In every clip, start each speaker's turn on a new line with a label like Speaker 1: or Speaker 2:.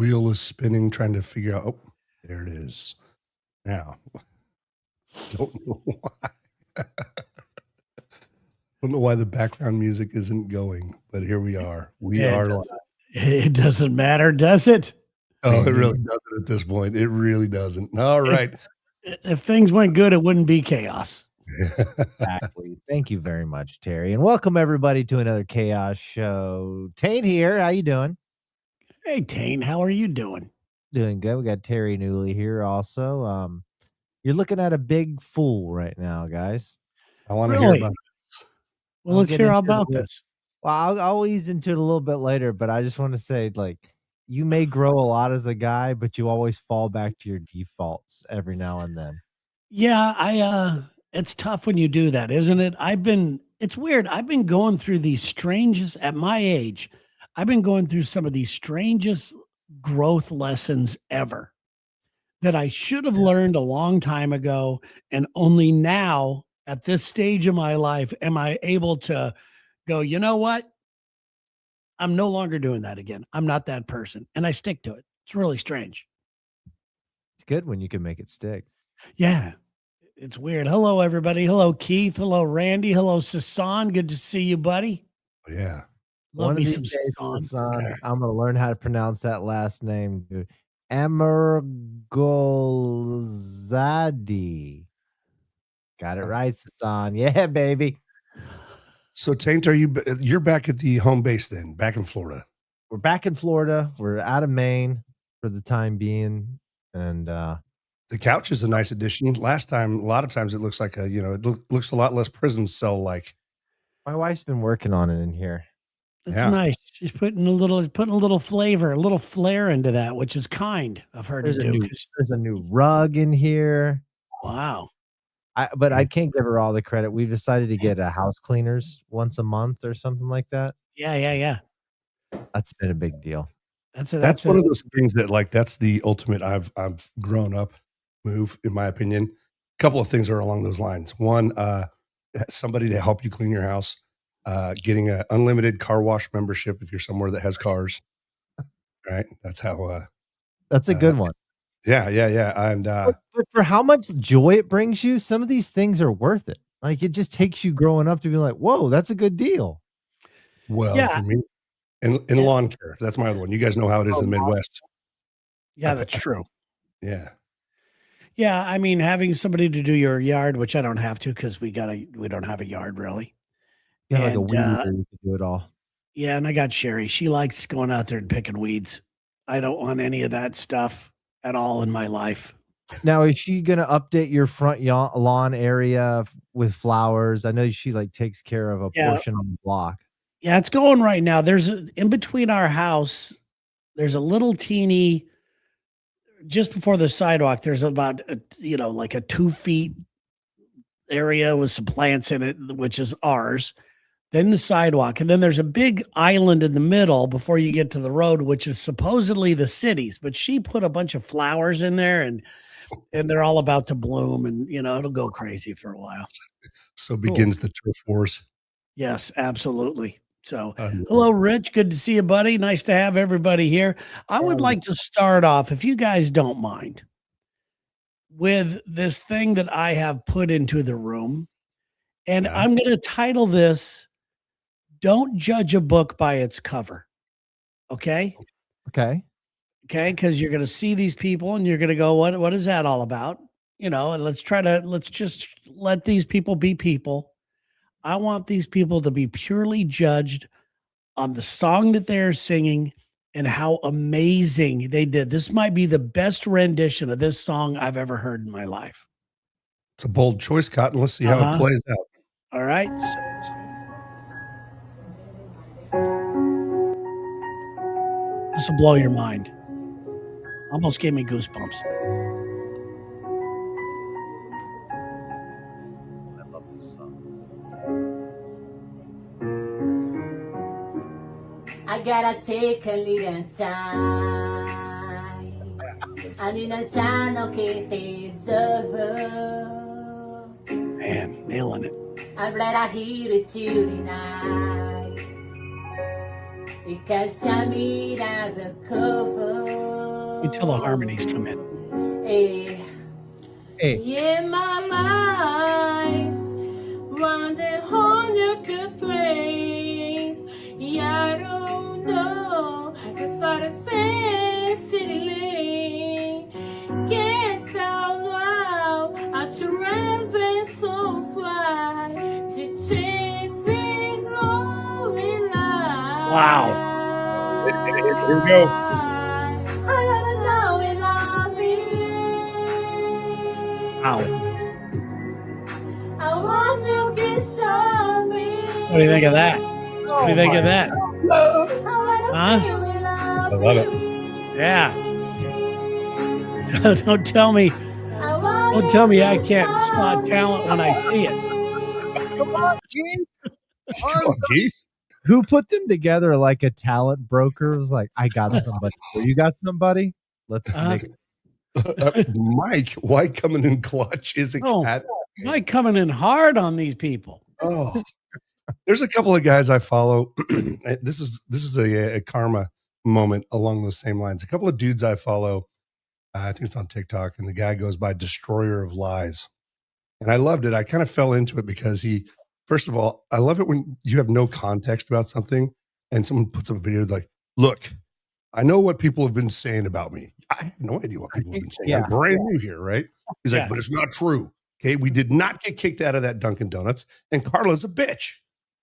Speaker 1: wheel is spinning, trying to figure out. Oh, there it is. Now, don't know why. Don't know why the background music isn't going, but here we are. We
Speaker 2: It
Speaker 1: are
Speaker 2: doesn't,
Speaker 1: live.
Speaker 2: it doesn't matter, does it?
Speaker 1: Oh, it really doesn't at this point. It really doesn't. All right.
Speaker 2: If things went good, it wouldn't be chaos.
Speaker 3: Exactly. Thank you very much, Terry. And welcome everybody to another Chaos Show. Taint here. How you doing?
Speaker 2: Hey, Taint, how are you doing?
Speaker 3: Doing good. We got Terry Newley here also. You're looking at a big fool right now, guys.
Speaker 1: I want to hear about this.
Speaker 2: Well, let's hear all about this.
Speaker 3: Well, I'll ease into it a little bit later, but I just want to say, like, you may grow a lot as a guy, but you always fall back to your defaults every now and then.
Speaker 2: Yeah, it's tough when you do that, isn't it? It's weird. I've been going through these strangest, at my age, I've been going through some of these strangest growth lessons ever that I should have learned a long time ago. And only now at this stage of my life am I able to go, you know what? I'm no longer doing that again. I'm not that person. And I stick to it. It's really strange.
Speaker 3: It's good when you can make it stick.
Speaker 2: Yeah. It's weird. Hello, everybody. Hello, Keith. Hello, Randy. Hello, Sasan. Good to see you, buddy.
Speaker 1: Yeah.
Speaker 2: Love me some Sasan.
Speaker 3: I'm going to learn how to pronounce that last name, dude. Emergolzadi. Got it right, Sasan. Yeah, baby.
Speaker 1: So, Taint, you're back at the home base then, back in Florida?
Speaker 3: We're back in Florida. We're out of Maine for the time being. And
Speaker 1: the couch is a nice addition. Last time, a lot of times it looks like it looks a lot less prison cell like.
Speaker 3: My wife's been working on it in here.
Speaker 2: That's nice. She's putting a little flavor, a little flair into that, which is kind of her to do.
Speaker 3: There's a new rug in here.
Speaker 2: Wow.
Speaker 3: But I can't give her all the credit. We've decided to get a house cleaners once a month or something like that.
Speaker 2: Yeah.
Speaker 3: That's been a big deal.
Speaker 1: That's one of those things that, like, that's the ultimate I've grown up move, in my opinion. A couple of things are along those lines. One, somebody to help you clean your house, getting an unlimited car wash membership if you're somewhere that has cars. Right? That's how.
Speaker 3: That's a good one.
Speaker 1: Yeah. And
Speaker 3: but for how much joy it brings you, some of these things are worth it. Like, it just takes you growing up to be like, whoa, that's a good deal.
Speaker 1: Well, for me, and lawn care, that's my other one. You guys know how it is in the Midwest.
Speaker 2: Yeah, that's true.
Speaker 1: Yeah.
Speaker 2: Yeah, I mean, having somebody to do your yard, which I don't have to because we don't have a yard really.
Speaker 3: Yeah, like a weed eater, you can do it all.
Speaker 2: Yeah, and I got Sherry. She likes going out there and picking weeds. I don't want any of that stuff at all in my life.
Speaker 3: Now, is she going to update your front lawn area with flowers? I know she takes care of a portion on the block.
Speaker 2: Yeah, it's going right now. In between our house, there's a little teeny, just before the sidewalk, there's about, like a 2 feet area with some plants in it, which is ours. Then the sidewalk. And then there's a big island in the middle before you get to the road, which is supposedly the city's. But she put a bunch of flowers in there and they're all about to bloom. And, it'll go crazy for a while.
Speaker 1: So begins the turf wars.
Speaker 2: Yes, absolutely. So, hello, Rich. Good to see you, buddy. Nice to have everybody here. I would like to start off, if you guys don't mind, with this thing that I have put into the room. And I'm going to title this, Don't Judge a Book by Its Cover. Okay?
Speaker 3: Okay.
Speaker 2: Because you're going to see these people and you're going to go, what is that all about? And let's just let these people be people. I want these people to be purely judged on the song that they're singing and how amazing they did. This might be the best rendition of this song I've ever heard in my life.
Speaker 1: It's a bold choice, Cotton. Let's see how it plays out.
Speaker 2: All right. This will blow your mind. Almost gave me goosebumps.
Speaker 3: I love this song.
Speaker 4: I gotta take a little time. I need a time, okay, it's over.
Speaker 2: Man, nailing it.
Speaker 4: I'm glad I hear it tonight. Because I mean I've recovered.
Speaker 2: until the harmonies come in.
Speaker 4: Hey,
Speaker 3: Hey,
Speaker 4: yeah, my life, wonder on your good place. Yeah, I don't know if I'd fancy get out now, I travel so fly to chase the glory line.
Speaker 2: Wow.
Speaker 1: Here we go.
Speaker 4: I gotta know we love
Speaker 2: Wow.
Speaker 4: you. I want to get sorry.
Speaker 2: What do you think of that? What do you think of that? Huh?
Speaker 1: I love it.
Speaker 2: Yeah. Don't tell me I can't spot talent when I see it.
Speaker 3: come on, Keith.
Speaker 1: Come on, Keith.
Speaker 3: Who put them together like a talent broker? It was like, I got somebody. You got somebody? Let's make
Speaker 1: Mike, why coming in clutch is a
Speaker 2: Oh,
Speaker 1: cat.
Speaker 2: Mike coming in hard on these people.
Speaker 1: Oh, there's a couple of guys I follow. This is a karma moment along those same lines. A couple of dudes I follow. I think it's on TikTok, and the guy goes by Destroyer of Lies, and I loved it. I kind of fell into it because first of all, I love it when you have no context about something, and someone puts up a video like, "Look, I know what people have been saying about me. I have no idea what people have been saying.
Speaker 3: Yeah.
Speaker 1: I'm brand new here, right?" He's like,
Speaker 2: Yeah.
Speaker 1: "But it's not true. Okay, we did not get kicked out of that Dunkin' Donuts, and Carla's a bitch."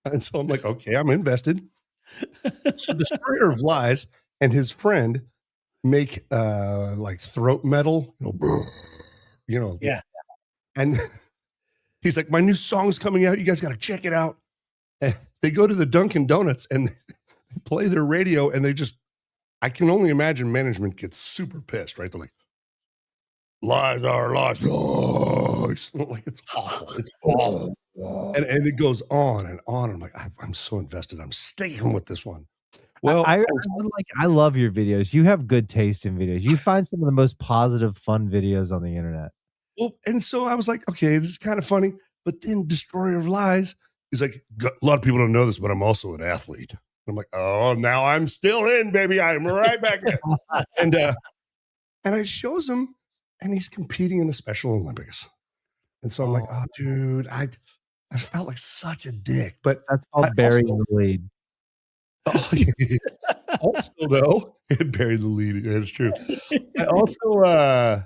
Speaker 1: And so I'm like, okay, I'm invested. So Destroyer of Lies and his friend make like throat metal,
Speaker 2: Yeah.
Speaker 1: And he's like, "My new song's coming out. You guys got to check it out." And they go to the Dunkin' Donuts and they play their radio, and I can only imagine management gets super pissed, right? They're like, "Lies are lies." Oh, it's like it's awful. It's awful. And it goes on and on. I'm like, I'm so invested. I'm staying with this one. Well,
Speaker 3: I love your videos. You have good taste in videos. You find some of the most positive, fun videos on the internet.
Speaker 1: and so I was like, okay, this is kind of funny. But then Destroyer of Lies, he's like, a lot of people don't know this, but I'm also an athlete. I'm like, oh, now I'm still in, baby. I'm right back in. And I shows him, and he's competing in the Special Olympics. And so I'm like, oh, dude, I felt like such a dick. But
Speaker 3: That's called burying the lead.
Speaker 1: Also, though, buried the lead. That's true. I also,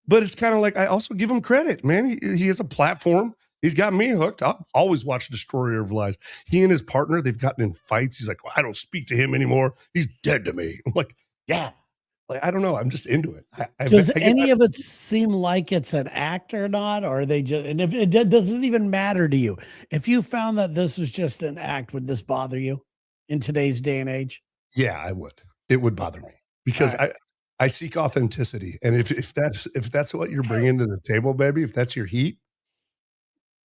Speaker 1: but it's kind of like I also give him credit, man. He has a platform. He's got me hooked. I'll always watch Destroyer of Lies. He and his partner, they've gotten in fights. He's like, well, I don't speak to him anymore. He's dead to me. I'm like, yeah. Like, I don't know. I'm just into it.
Speaker 2: Does any of it seem like it's an act or not? Or are they just, and if it doesn't even matter to you, if you found that this was just an act, would this bother you in today's day and age?
Speaker 1: Yeah, I would. It would bother me because I seek authenticity. And if that's what you're bringing to the table, baby, if that's your heat,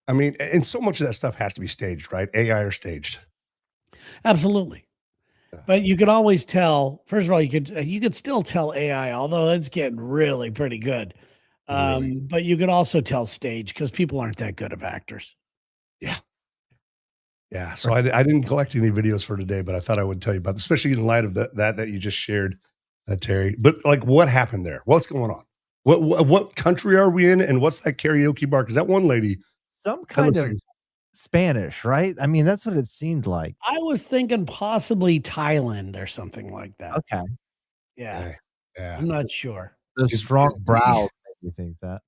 Speaker 1: I mean, and so much of that stuff has to be staged, right? AI or staged.
Speaker 2: Absolutely. But you could always tell, first of all, you could still tell AI, although it's getting really pretty good.
Speaker 1: Really?
Speaker 2: But you could also tell stage because people aren't that good of actors.
Speaker 1: Yeah. Yeah. So I didn't collect any videos for today, but I thought I would tell you about, especially in light of that you just shared, Terry. But like, what happened there? What's going on? What country are we in? And what's that karaoke bar? Because that one lady,
Speaker 3: Some kind of Spanish, right? I mean, that's what it seemed like.
Speaker 2: I was thinking possibly Thailand or something like that.
Speaker 3: Okay.
Speaker 2: Yeah.
Speaker 1: yeah.
Speaker 2: I'm not sure.
Speaker 3: Those strong brows make me think that.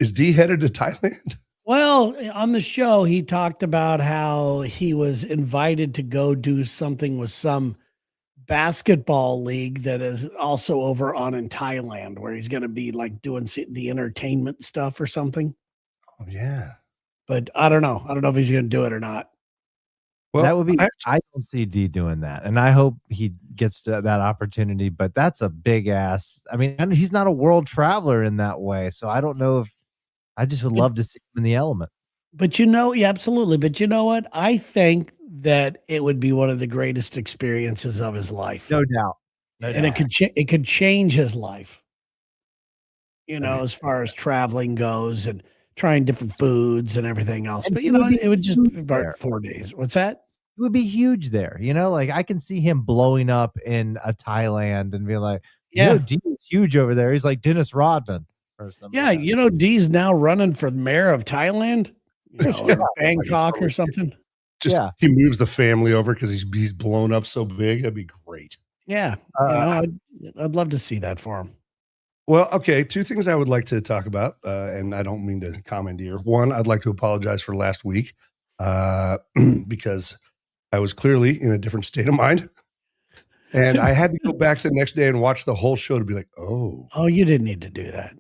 Speaker 1: Is D headed to Thailand?
Speaker 2: Well, on the show, he talked about how he was invited to go do something with some basketball league that is also over on in Thailand, where he's going to be like doing the entertainment stuff or something.
Speaker 1: Oh, yeah.
Speaker 2: But I don't know. I don't know if he's going to do it or not.
Speaker 3: Well, that would be. I don't see D doing that, and I hope he gets that opportunity. But that's a big ass. I mean, he's not a world traveler in that way, so I don't know if. I just would love to see him in the element.
Speaker 2: But yeah, absolutely. But you know what? I think that it would be one of the greatest experiences of his life.
Speaker 3: No doubt.
Speaker 2: And it could change his life. You know, as far as traveling goes and trying different foods and everything else. But you know, it would just be about 4 days. What's that?
Speaker 3: It would be huge there. You know, like I can see him blowing up in a Thailand and being like,
Speaker 2: Yeah.
Speaker 3: D is huge over there. He's like Dennis Rodman or something.
Speaker 2: Yeah, D's now running for the mayor of Thailand,
Speaker 1: Yeah.
Speaker 2: or Bangkok or something.
Speaker 1: Just he moves the family over because he's blown up so big. That'd be great.
Speaker 2: Yeah, I'd love to see that for him.
Speaker 1: Well, okay, 2 things I would like to talk about, and I don't mean to commandeer. One, I'd like to apologize for last week, because I was clearly in a different state of mind, and I had to go back the next day and watch the whole show to be like, "Oh,
Speaker 2: Oh, you didn't need to do that.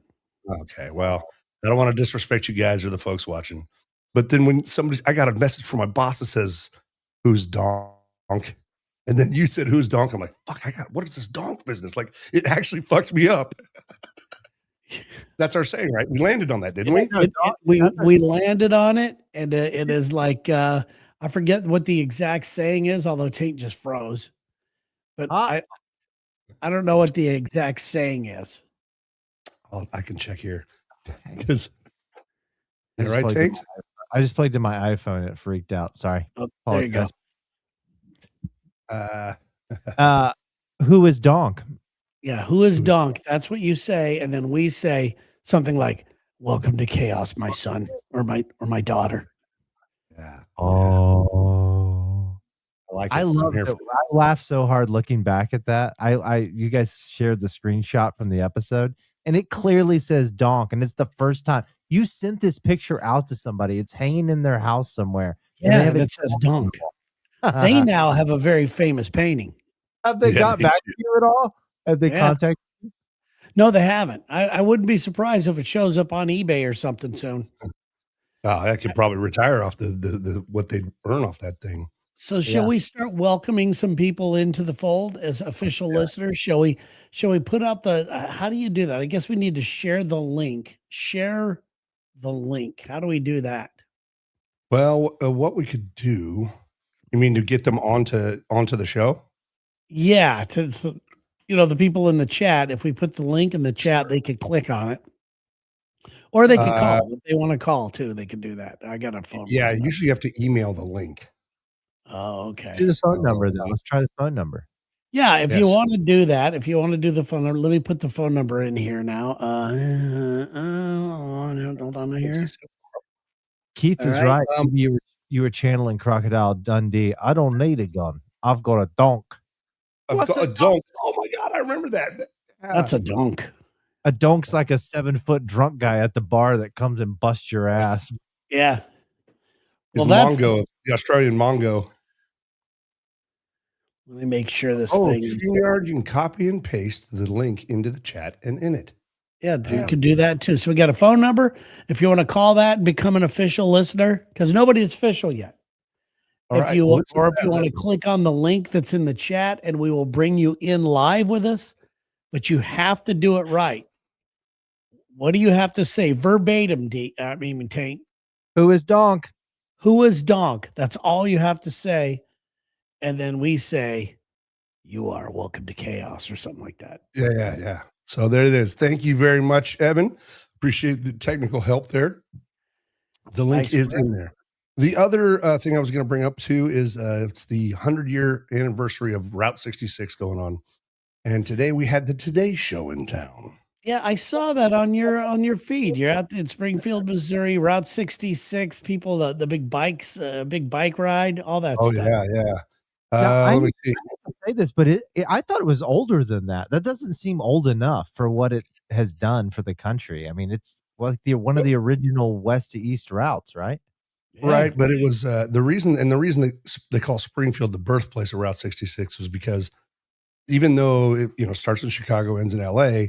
Speaker 1: okay, well, I don't wanna disrespect you guys or the folks watching." But then when I got a message from my boss that says, "Who's donk?" And then you said, "Who's donk?" I'm like, "Fuck, what is this donk business?" Like, it actually fucked me up. That's our saying, right? We landed on that, didn't we?
Speaker 2: We landed on it, and it is like, I forget what the exact saying is, although Taint just froze. But I don't know what the exact saying is.
Speaker 1: I can check here. 'Cause
Speaker 3: I just
Speaker 1: right,
Speaker 3: plugged
Speaker 1: Taint?
Speaker 3: I just plugged in my iPhone and it freaked out. Sorry.
Speaker 2: Oh, there you go.
Speaker 3: Who is donk?
Speaker 2: Yeah, who is donk? That's what you say, and then we say something like, "Welcome to chaos, my son or my daughter."
Speaker 1: Yeah.
Speaker 3: Oh.
Speaker 1: I like it.
Speaker 3: I
Speaker 1: I'm
Speaker 3: love
Speaker 1: here
Speaker 3: it.
Speaker 1: for it.
Speaker 3: I laughed so hard looking back at that. You guys shared the screenshot from the episode, and it clearly says donk, and it's the first time you sent this picture out to somebody. It's hanging in their house somewhere.
Speaker 2: Yeah, and it says donk. They now have a very famous painting.
Speaker 3: Have they got back to you at all? Have they contacted you?
Speaker 2: No, they haven't. I wouldn't be surprised if it shows up on eBay or something soon.
Speaker 1: Oh, I could probably retire off the what they'd earn off that thing.
Speaker 2: So shall we start welcoming some people into the fold as official listeners? Shall we put out how do you do that? I guess we need to share the link. Share the link. How do we do that?
Speaker 1: Well, what we could do, you mean to get them onto the show?
Speaker 2: Yeah, to the people in the chat, if we put the link in the chat, they could click on it. Or they could call. If they want to call too, they could do that. I got a phone.
Speaker 1: Yeah, usually you have to email the link.
Speaker 2: Oh, okay.
Speaker 3: Do the phone number then. Let's try the phone number.
Speaker 2: Yeah, if you want to do that, if you want to do the phone number, let me put the phone number in here now. Hold on here.
Speaker 3: Keith is right. You were channeling Crocodile Dundee. I don't need a gun. I've got a donk.
Speaker 1: What's a donk? Oh my god, I remember that.
Speaker 2: That's a donk.
Speaker 3: A donk's like a 7-foot drunk guy at the bar that comes and busts your ass.
Speaker 2: Yeah.
Speaker 1: Well, Mongo, the Australian Mongo.
Speaker 2: Let me make sure this thing.
Speaker 1: StreamYard, you can copy and paste the link into the chat and in it.
Speaker 2: Yeah, you could do that too. So we got a phone number. If you want to call that and become an official listener, because nobody is official yet. If you want to click on the link that's in the chat, and we will bring you in live with us, but you have to do it right. What do you have to say verbatim? Taint.
Speaker 3: Who is donk?
Speaker 2: Who is donk? That's all you have to say. And then we say, "You are welcome to chaos," or something like that.
Speaker 1: Yeah. So there it is. Thank you very much, Evan. Appreciate the technical help there. The link is in there. The other thing I was going to bring up too is it's the 100-year anniversary of Route 66 going on, and today we had the Today Show in town.
Speaker 2: Yeah, I saw that on your feed. You're out in Springfield, Missouri, Route 66. People, the big bikes, big bike ride, all that stuff.
Speaker 1: Yeah.
Speaker 3: Let me see. I say this, but I thought it was older than that. That doesn't seem old enough for what it has done for the country. I mean, it's like one of the original west to east routes, right?
Speaker 2: Yeah.
Speaker 1: Right, but it was the reason they call Springfield the birthplace of Route 66 was because even though it starts in Chicago, ends in LA,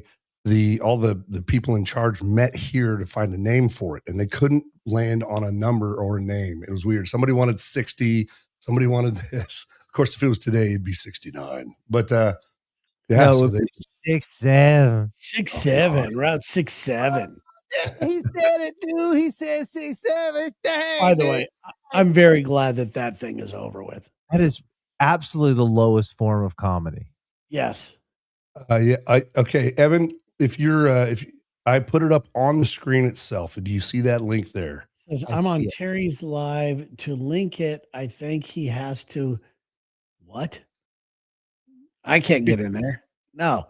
Speaker 1: all the people in charge met here to find a name for it, and they couldn't land on a number or a name. It was weird. Somebody wanted 60, somebody wanted this. Of course, if it was today, it'd be 69. But
Speaker 3: so they 67.
Speaker 2: 67, Route 67.
Speaker 3: He said it, dude. He said 67. Dang,
Speaker 2: by the way, I'm very glad that thing is over with.
Speaker 3: That is absolutely the lowest form of comedy.
Speaker 2: Yes.
Speaker 1: Okay, Evan, if I put it up on the screen itself, do you see that link there?
Speaker 2: I'm on Terry's live. To link it, I think he has to. What? I can't get in there. No.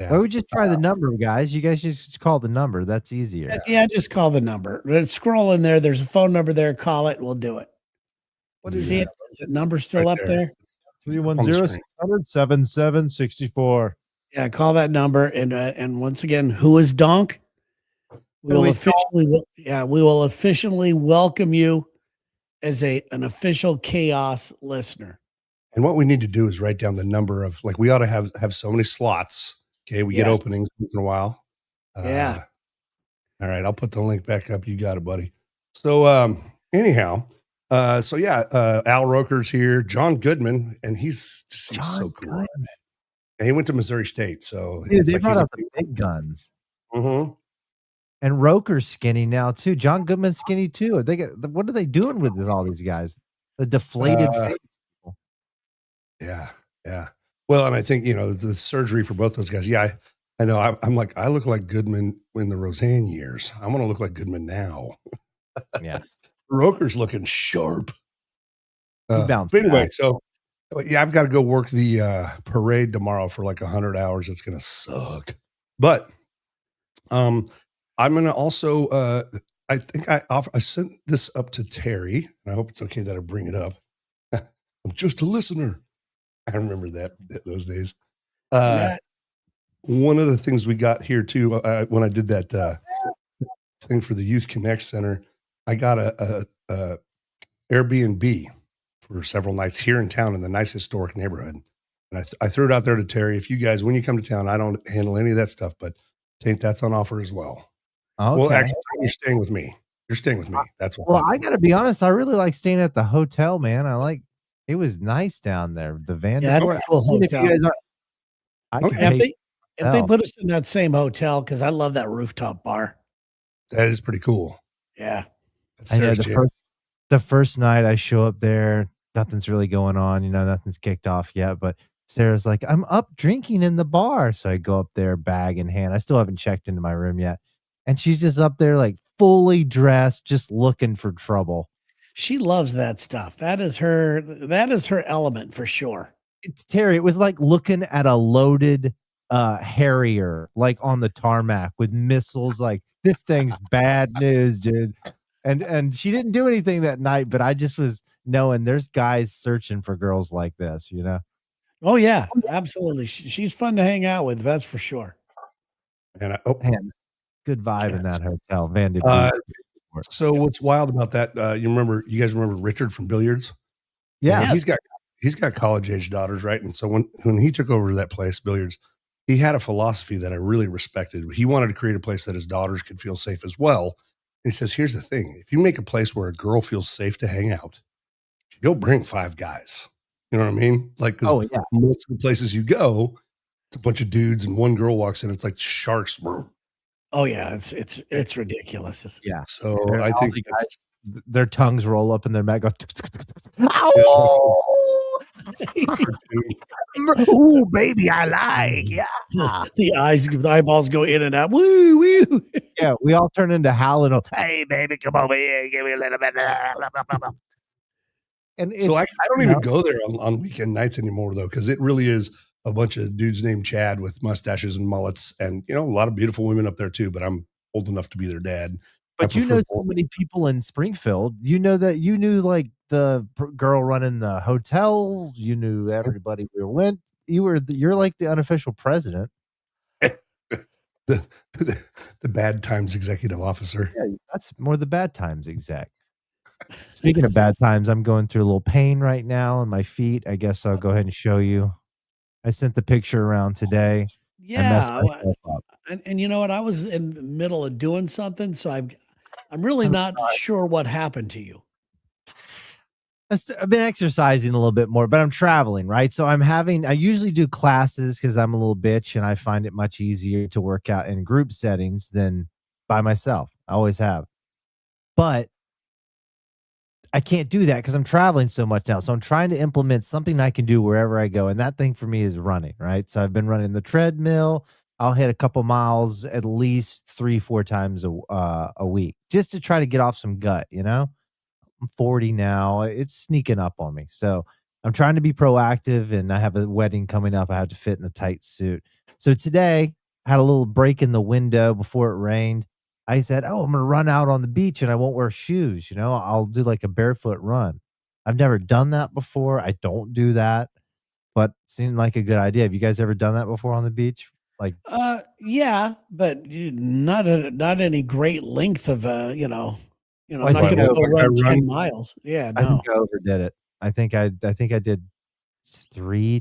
Speaker 3: Why
Speaker 1: Yeah.
Speaker 3: would you try the number, guys? You guys just call the number. That's easier.
Speaker 2: Yeah, just call the number. Scroll in there. There's a phone number there. Call it. We'll do it.
Speaker 1: What
Speaker 2: You
Speaker 1: is
Speaker 2: see
Speaker 1: that?
Speaker 2: it? Is that number still
Speaker 1: Right
Speaker 2: up
Speaker 1: there.
Speaker 2: there?
Speaker 1: On the screen.
Speaker 3: 310-600-7764.
Speaker 2: Yeah, call that number. And once again, who is Donk? We
Speaker 3: Who
Speaker 2: will
Speaker 3: is Donk?
Speaker 2: we will officially welcome you as an official chaos listener.
Speaker 1: And what we need to do is write down the number of, like, we ought to have so many slots. Okay, we get
Speaker 2: Yes.
Speaker 1: openings once in a while.
Speaker 2: Yeah.
Speaker 1: All right, I'll put the link back up. You got it, buddy. So anyhow, so yeah, Al Roker's here, John Goodman, and he's just seems so cool.
Speaker 2: Goodman.
Speaker 1: And he went to Missouri State, so
Speaker 3: Dude,
Speaker 1: it's
Speaker 3: they
Speaker 1: like
Speaker 3: brought
Speaker 1: he's
Speaker 3: out the big guns.
Speaker 1: Mhm.
Speaker 3: And Roker's skinny now too. John Goodman's skinny too. They get what are they doing with it, all these guys? The deflated face.
Speaker 1: Yeah, yeah. Well, and I think, you know, the surgery for both those guys. Yeah, I know. I'm like, I look like Goodman in the Roseanne years. I want to look like Goodman now.
Speaker 3: Yeah.
Speaker 1: Roker's looking sharp.
Speaker 3: He bounced
Speaker 1: But anyway,
Speaker 3: back.
Speaker 1: so yeah, I've got to go work the parade tomorrow for like 100 hours. It's gonna suck. But I'm gonna also I think I sent this up to Terry, and I hope it's okay that I bring it up. I'm just a listener. I remember those days.
Speaker 2: Yeah.
Speaker 1: One of the things we got here too, when I did that thing for the Youth Connect Center, I got a Airbnb for several nights here in town in the nice historic neighborhood. And I threw it out there to Terry. If you guys, when you come to town, I don't handle any of that stuff, but Taint, that's on offer as well.
Speaker 3: Okay.
Speaker 1: Well, actually, you're staying with me. You're staying with me. That's what.
Speaker 3: Well, I gotta be honest. I really like staying at the hotel, man. It was nice down there. The Vanderbilt.
Speaker 2: that's a cool
Speaker 3: Even if you
Speaker 2: hotel.
Speaker 3: guys I could
Speaker 2: Yeah,
Speaker 3: take
Speaker 2: if they put us in that same hotel, because I love that rooftop bar.
Speaker 1: That is pretty cool.
Speaker 2: Yeah.
Speaker 1: That's
Speaker 3: I know
Speaker 1: Sarah's
Speaker 3: the first night I show up there, nothing's really going on, nothing's kicked off yet. But Sarah's like, I'm up drinking in the bar. So I go up there, bag in hand. I still haven't checked into my room yet. And she's just up there, like fully dressed, just looking for trouble.
Speaker 2: She loves that stuff. That is her element for sure.
Speaker 3: It's Terry. It was like looking at a loaded Harrier, like on the tarmac with missiles. Like, this thing's bad news, dude. And she didn't do anything that night, but I just was knowing there's guys searching for girls like this,
Speaker 2: Oh yeah, absolutely. She's fun to hang out with. That's for sure.
Speaker 1: And
Speaker 3: man, good vibe in that hotel, Vanderbilt.
Speaker 1: So what's wild about that? You guys remember Richard from Billiards?
Speaker 3: Yeah,
Speaker 1: he's got college age daughters, right? And so when he took over that place, Billiards, he had a philosophy that I really respected. He wanted to create a place that his daughters could feel safe as well. And he says, here's the thing: if you make a place where a girl feels safe to hang out, she'll bring 5 guys. You know what I mean? Like, because most of the places you go, it's a bunch of dudes and one girl walks in. It's like sharks.
Speaker 2: Oh yeah, it's ridiculous.
Speaker 3: Yeah.
Speaker 1: So I think
Speaker 3: their tongues roll up in their mouth. Go, ooh, baby, I like. Yeah.
Speaker 2: The eyeballs go in and out. Woo, woo.
Speaker 3: Yeah, we all turn into Howlin'. Hey, baby, come over here. Give me a little bit. And
Speaker 1: so I don't even go there on weekend nights anymore, though, because it really is a bunch of dudes named Chad with mustaches and mullets, and a lot of beautiful women up there too. But I'm old enough to be their dad.
Speaker 3: But so many people in Springfield. You knew like the girl running the hotel. You knew everybody we went. You're like the unofficial president.
Speaker 1: the bad times executive officer.
Speaker 3: Yeah, that's more the bad times exec. Speaking of bad times, I'm going through a little pain right now in my feet. I guess I'll go ahead and show you. I sent the picture around today.
Speaker 2: Yeah,
Speaker 3: I messed myself up.
Speaker 2: And you know what? I was in the middle of doing something, so I'm really not sure what happened to you.
Speaker 3: I've been exercising a little bit more, but I'm traveling, right? So I usually do classes because I'm a little bitch and I find it much easier to work out in group settings than by myself. I always have. But I can't do that because I'm traveling so much now. So I'm trying to implement something I can do wherever I go. And that thing for me is running, right? So I've been running the treadmill. I'll hit a couple miles at least 3-4 times a week just to try to get off some gut, I'm 40 now. It's sneaking up on me. So I'm trying to be proactive, and I have a wedding coming up. I have to fit in a tight suit. So today, I had a little break in the window before it rained. I said, "Oh, I'm gonna run out on the beach, and I won't wear shoes. I'll do like a barefoot run." I've never done that before. I don't do that, but seemed like a good idea. Have you guys ever done that before on the beach? Like,
Speaker 2: Yeah, but not any great length of
Speaker 3: well, I
Speaker 2: not
Speaker 3: think
Speaker 2: gonna go
Speaker 1: like I
Speaker 2: run 10
Speaker 1: run.
Speaker 2: miles. Yeah,
Speaker 3: I think
Speaker 2: no.
Speaker 3: I overdid it. I think I did 3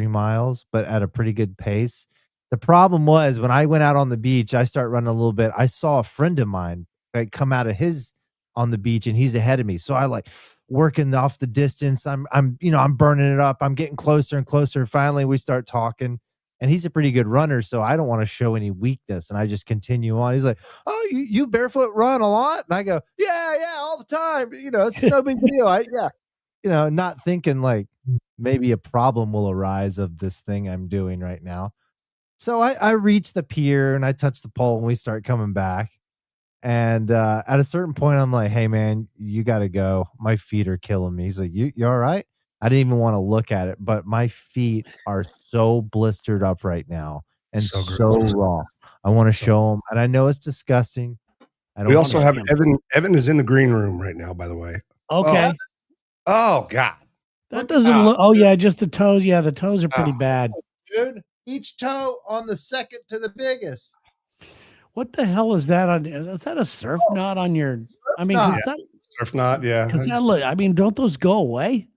Speaker 3: miles, but at a pretty good pace. The problem was when I went out on the beach, I start running a little bit. I saw a friend of mine like come out of his on the beach and he's ahead of me. So I like working off the distance. I'm burning it up. I'm getting closer and closer. And finally we start talking. And he's a pretty good runner, so I don't want to show any weakness. And I just continue on. He's like, "Oh, you barefoot run a lot?" And I go, "Yeah, yeah, all the time. It's no big deal." Not thinking like maybe a problem will arise of this thing I'm doing right now. So I reach the pier and I touch the pole and we start coming back. And at a certain point, I'm like, "Hey man, you got to go. My feet are killing me." He's like, "You all right?" I didn't even want to look at it, but my feet are so blistered up right now and
Speaker 1: So
Speaker 3: so
Speaker 1: gross.
Speaker 3: raw. I want to show them, and I know it's disgusting. I
Speaker 1: We
Speaker 3: don't want
Speaker 1: also
Speaker 3: to.
Speaker 1: have Evan. Evan is in the green room right now, by the way.
Speaker 2: Okay.
Speaker 1: Oh God.
Speaker 2: That doesn't look. Oh yeah, just the toes. Yeah, the toes are pretty
Speaker 1: Oh.
Speaker 2: bad.
Speaker 3: Dude, each toe on the second to the biggest.
Speaker 2: What the hell is that on? Is that a surf knot on your? I mean,
Speaker 3: knot.
Speaker 2: because
Speaker 1: Surf knot, yeah.
Speaker 2: that look. I mean, don't those go away?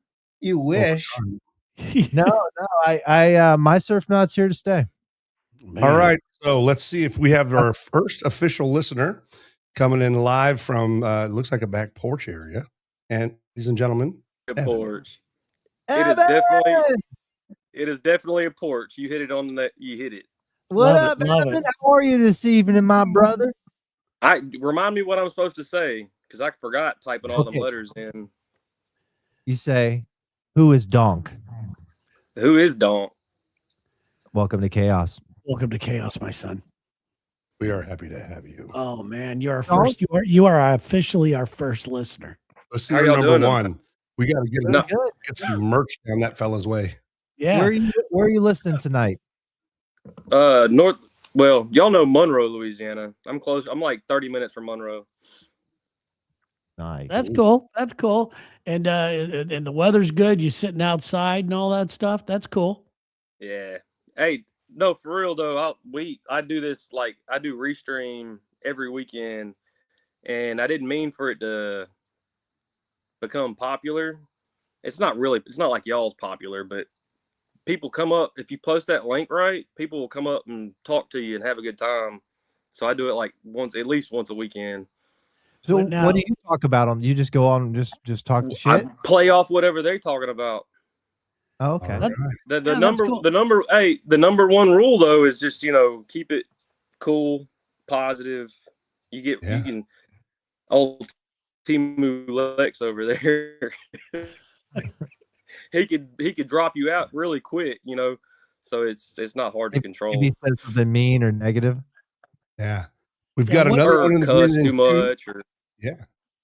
Speaker 3: You wish.
Speaker 1: time.
Speaker 3: No, I my surf knot's here to stay.
Speaker 2: Man.
Speaker 1: All right. So let's see if we have our first official listener coming in live from looks like a back porch area. And ladies and gentlemen, Evan.
Speaker 5: Porch.
Speaker 3: Evan!
Speaker 5: It is definitely a porch. You hit it on the net. You hit it.
Speaker 3: What
Speaker 2: Love
Speaker 3: up,
Speaker 2: it, love
Speaker 3: Evan?
Speaker 2: it.
Speaker 3: How are you this evening, my brother?
Speaker 5: I remind me what I'm supposed to say because I forgot typing all
Speaker 3: Okay.
Speaker 5: them letters in.
Speaker 3: You say, "Who is Donk?"
Speaker 5: Who is Donk?
Speaker 3: Welcome to Chaos.
Speaker 2: Welcome to Chaos, my son.
Speaker 1: We are happy to have you.
Speaker 2: Oh man, you're our first. You are officially our first listener.
Speaker 1: Let's see
Speaker 5: How
Speaker 1: your
Speaker 5: y'all
Speaker 1: number
Speaker 5: doing?
Speaker 1: one. We got to get some merch down that fella's way.
Speaker 2: Yeah.
Speaker 3: Where are you listening tonight?
Speaker 5: North. Well, y'all know Monroe, Louisiana. I'm close. I'm like 30 minutes from Monroe.
Speaker 3: Nice.
Speaker 2: That's cool. That's cool. And the weather's good. You sitting outside and all that stuff. That's cool.
Speaker 5: Yeah. Hey, no, for real though. I do this like I do restream every weekend, and I didn't mean for it to become popular. It's not like y'all's popular, but people come up if you post that link right. People will come up and talk to you and have a good time. So I do it like at least once a weekekend.
Speaker 3: So what do you talk about you just go on and just talk shit?
Speaker 5: I play off whatever they're talking about.
Speaker 3: Oh, okay.
Speaker 5: The number one rule though is just keep it cool, positive. You can old Timu Lex over there. he could drop you out really quick, so it's not hard to control.
Speaker 3: If he says something mean or negative.
Speaker 1: Yeah. We've got another one in the
Speaker 5: cuss too much or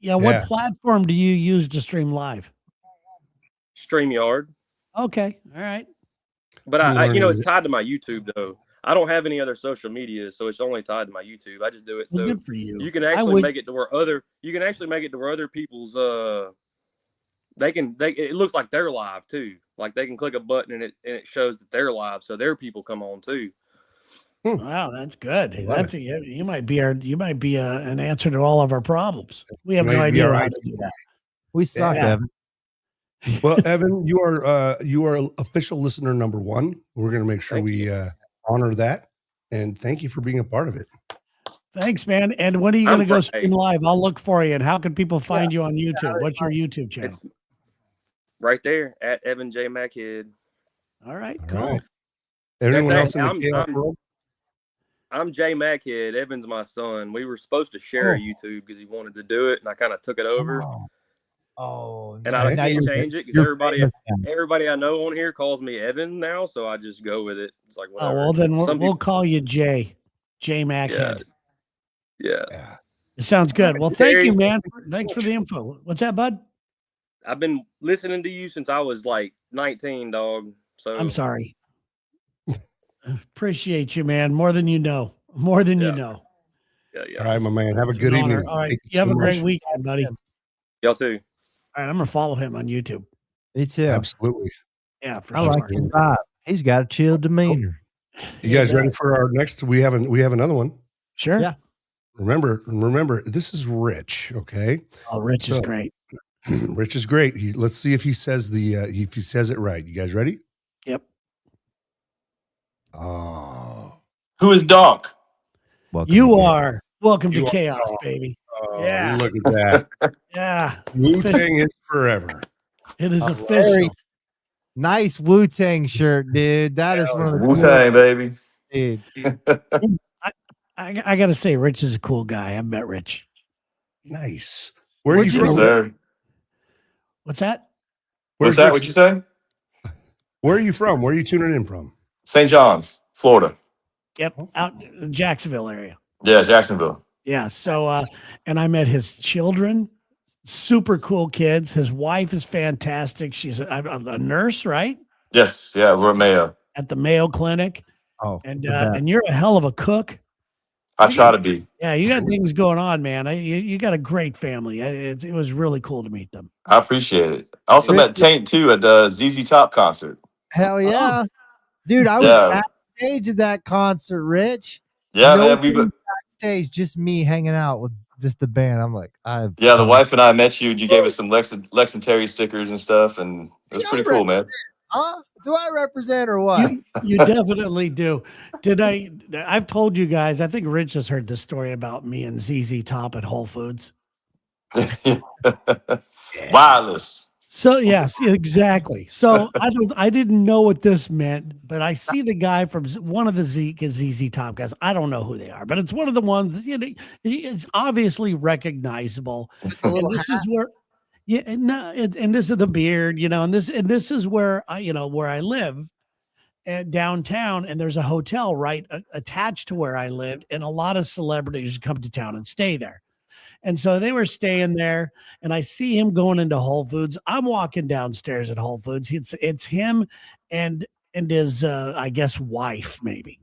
Speaker 2: what platform do you use to stream live?
Speaker 5: StreamYard.
Speaker 2: Okay. All right.
Speaker 5: But I it's tied to my YouTube though. I don't have any other social media, so it's only tied to my YouTube. I just do it so
Speaker 2: good for you.
Speaker 5: You can actually make it to where other people's it looks like they're live too. Like they can click a button and it shows that they're live, so their people come on too.
Speaker 2: Wow, that's good. You might be an answer to all of our problems. We have no idea how to do that.
Speaker 3: We suck, Evan.
Speaker 1: Well, Evan, you are official listener number one. We're going to make sure we honor that, and thank you for being a part of it.
Speaker 2: Thanks, man. And when are you going to go stream live? I'll look for you. And how can people find you on YouTube? What's your YouTube channel?
Speaker 5: It's right there at Evan J. Mackhead.
Speaker 2: All right,
Speaker 1: All
Speaker 2: cool.
Speaker 1: right. Anyone else in the chaos world?
Speaker 5: I'm Jay Mackhead. Evan's my son. We were supposed to share a YouTube because he wanted to do it, and I kind of took it over. And I can't change it because everybody I know on here calls me Evan now, so I just go with it. It's like whatever.
Speaker 2: Oh well, then we'll call you Jay Mackhead.
Speaker 5: Yeah.
Speaker 2: It sounds good. Well, thank you, man. Thanks for the info. What's that, bud?
Speaker 5: I've been listening to you since I was like 19, dog. So
Speaker 2: I'm sorry. Appreciate you, man. More than you know. More than you know.
Speaker 1: All right, my man. Have a
Speaker 2: It's
Speaker 1: good
Speaker 2: an honor.
Speaker 1: evening.
Speaker 2: All right.
Speaker 1: Thank
Speaker 2: You
Speaker 1: so
Speaker 2: have a great
Speaker 1: much.
Speaker 2: weekend, buddy. All
Speaker 5: Y'all too.
Speaker 2: right. I'm going to follow him on YouTube.
Speaker 3: Me too.
Speaker 1: Absolutely.
Speaker 2: Yeah, for
Speaker 3: I
Speaker 2: sure.
Speaker 3: like his vibe. He's got a chill demeanor.
Speaker 1: You guys ready for our next? We have another one.
Speaker 2: Sure.
Speaker 3: Yeah.
Speaker 1: Remember, this is Rich. Okay.
Speaker 2: Oh, Rich is great.
Speaker 1: Rich is great. Let's see if he says if he says it right. You guys ready?
Speaker 2: Yep.
Speaker 1: Oh,
Speaker 6: Who is Doc?
Speaker 3: Welcome
Speaker 2: You
Speaker 3: to
Speaker 2: are. Welcome
Speaker 1: You
Speaker 2: to
Speaker 1: are
Speaker 2: chaos,
Speaker 1: Tom.
Speaker 2: baby.
Speaker 1: oh
Speaker 2: Yeah.
Speaker 1: Look at that.
Speaker 2: Yeah.
Speaker 1: Wu-Tang is forever.
Speaker 2: It is
Speaker 3: Very
Speaker 2: official.
Speaker 3: nice Wu-Tang shirt, dude. That is one of the
Speaker 6: Wu-Tang, baby.
Speaker 3: dude.
Speaker 2: I got to say, Rich is a cool guy. I've met Rich.
Speaker 1: Nice. Where are
Speaker 2: Where'd
Speaker 1: you
Speaker 2: you
Speaker 6: Yes,
Speaker 1: from?
Speaker 2: know-
Speaker 6: sir.
Speaker 2: What's that?
Speaker 6: What's that? What you say?
Speaker 1: Where are you from? Where are you tuning in from?
Speaker 6: St. John's, Florida.
Speaker 2: Yep. Out in the Jacksonville area.
Speaker 6: Yeah, Jacksonville.
Speaker 2: Yeah. So, and I met his children, super cool kids. His wife is fantastic. She's a nurse, right?
Speaker 6: Yes, yeah, we're at Mayo.
Speaker 2: At the Mayo Clinic.
Speaker 3: Oh,
Speaker 2: And
Speaker 3: the best.
Speaker 2: and you're a hell of a cook.
Speaker 6: I try to be.
Speaker 2: Yeah, you got things going on, man. You got a great family. It was really cool to meet them.
Speaker 6: I appreciate it. I also met Taint too at the ZZ Top concert.
Speaker 3: Hell yeah. Dude, I was
Speaker 6: Yeah.
Speaker 3: backstage at that concert, Rich.
Speaker 6: Yeah,
Speaker 3: No
Speaker 6: man.
Speaker 3: one backstage, just me hanging out with just the band. I'm like,
Speaker 6: The wife and I met you, and you gave us some Lex and Terry stickers and stuff, and it was pretty cool, man.
Speaker 3: Huh? Do I represent or what?
Speaker 2: You definitely do. I've told you guys, I think Rich has heard this story about me and ZZ Top at Whole Foods.
Speaker 6: Wireless.
Speaker 2: So yes, exactly. So I didn't know what this meant, but I see the guy from one of the ZZ Top guys. I don't know who they are, but it's one of the ones, it's obviously recognizable. And this is where and this is the beard, and this is where where I live at downtown, and there's a hotel right attached to where I lived, and a lot of celebrities come to town and stay there. And so they were staying there, and I see him going into Whole Foods. I'm walking downstairs at Whole Foods. It's him and his I guess wife maybe.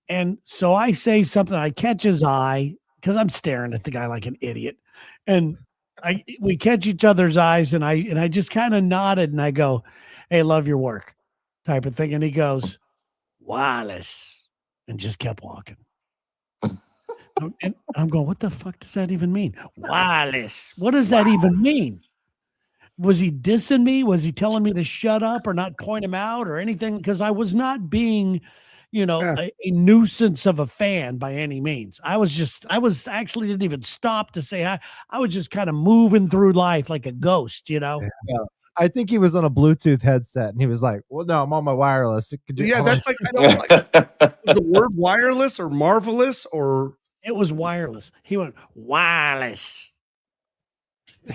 Speaker 2: And so I say something, I catch his eye because I'm staring at the guy like an idiot. And we catch each other's eyes, and I just kind of nodded and I go, "Hey, love your work," type of thing. And he goes, "Wireless," and just kept walking. And I'm going, what the fuck does that even mean? Wireless. What does that even mean? Was he dissing me? Was he telling me to shut up or not point him out or anything? Because I was not being, a nuisance of a fan by any means. I was actually didn't even stop to say hi. I was just kind of moving through life like a ghost,
Speaker 3: Yeah. I think he was on a Bluetooth headset and he was like, well, no, I'm on my wireless.
Speaker 1: That's like, I don't like the word wireless or marvelous or.
Speaker 2: It was wireless. He went wireless.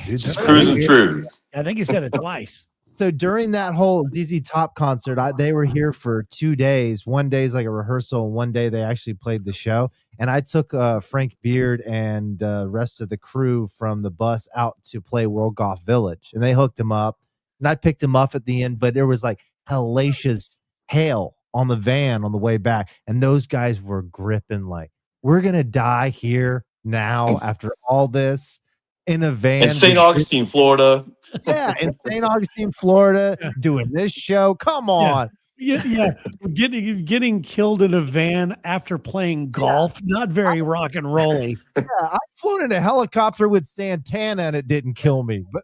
Speaker 6: Just cruising through.
Speaker 2: I think he said it twice.
Speaker 3: So during that whole ZZ Top concert, they were here for 2 days. One day is like a rehearsal, and one day they actually played the show. And I took Frank Beard and the rest of the crew from the bus out to play World Golf Village, and they hooked him up. And I picked him up at the end, but there was like hellacious hail on the van on the way back, and those guys were gripping like, we're gonna die here now after all this in a van
Speaker 6: in St. Augustine, Florida.
Speaker 3: Yeah, in St. Augustine, Florida, doing this show. Come on.
Speaker 2: Yeah. Getting killed in a van after playing golf, not very rock and rolly.
Speaker 3: Yeah, I flew in a helicopter with Santana and it didn't kill me. But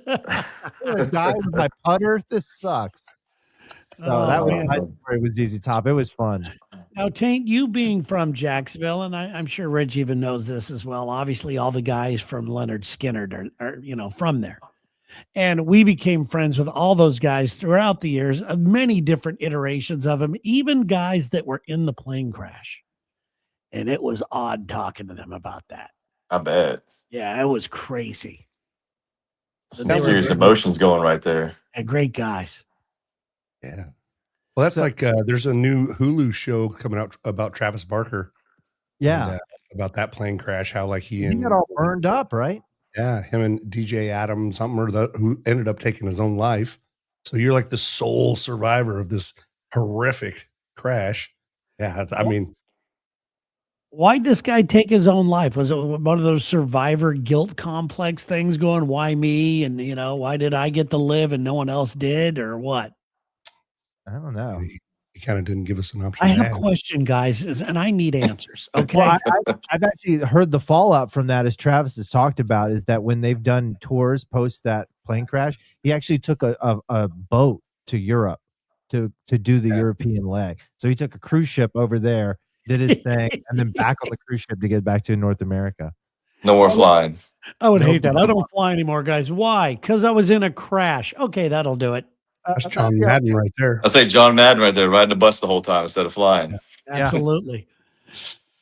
Speaker 3: I'm gonna die with my putter. This sucks. So that was my story with ZZ Top. It was fun.
Speaker 2: Now, Taint, you being from Jacksonville, and I'm sure Rich even knows this as well. Obviously, all the guys from Leonard Skinner are from there. And we became friends with all those guys throughout the years, many different iterations of them, even guys that were in the plane crash. And it was odd talking to them about that.
Speaker 6: I bet.
Speaker 2: Yeah, it was crazy.
Speaker 6: Some serious emotions going right there.
Speaker 2: And great guys.
Speaker 1: Yeah. Well, that's there's a new Hulu show coming out about Travis Barker.
Speaker 3: Yeah.
Speaker 1: And, about that plane crash, how like he
Speaker 3: got all burned up, right?
Speaker 1: Yeah, him and DJ Adam, something or the who ended up taking his own life. So you're like the sole survivor of this horrific crash. Yeah, I mean,
Speaker 2: Why'd this guy take his own life? Was it one of those survivor guilt complex things going, why me? And, why did I get to live and no one else did or what?
Speaker 3: I don't know.
Speaker 1: he kind of didn't give us an option
Speaker 2: I
Speaker 1: to
Speaker 2: have
Speaker 1: add.
Speaker 2: questions, guys, and I need answers. Okay.
Speaker 3: Well, I've actually heard the fallout from that, as Travis has talked about, is that when they've done tours post that plane crash, he actually took a boat to Europe to do the European leg. So he took a cruise ship over there, did his thing, and then back on the cruise ship to get back to North America.
Speaker 6: No more flying.
Speaker 2: I would hate that. I don't fly anymore, guys. Why? Because I was in a crash. Okay, that'll do it.
Speaker 1: That's John Madden right there.
Speaker 6: I say John Madden right there, riding the bus the whole time instead of flying.
Speaker 2: Absolutely.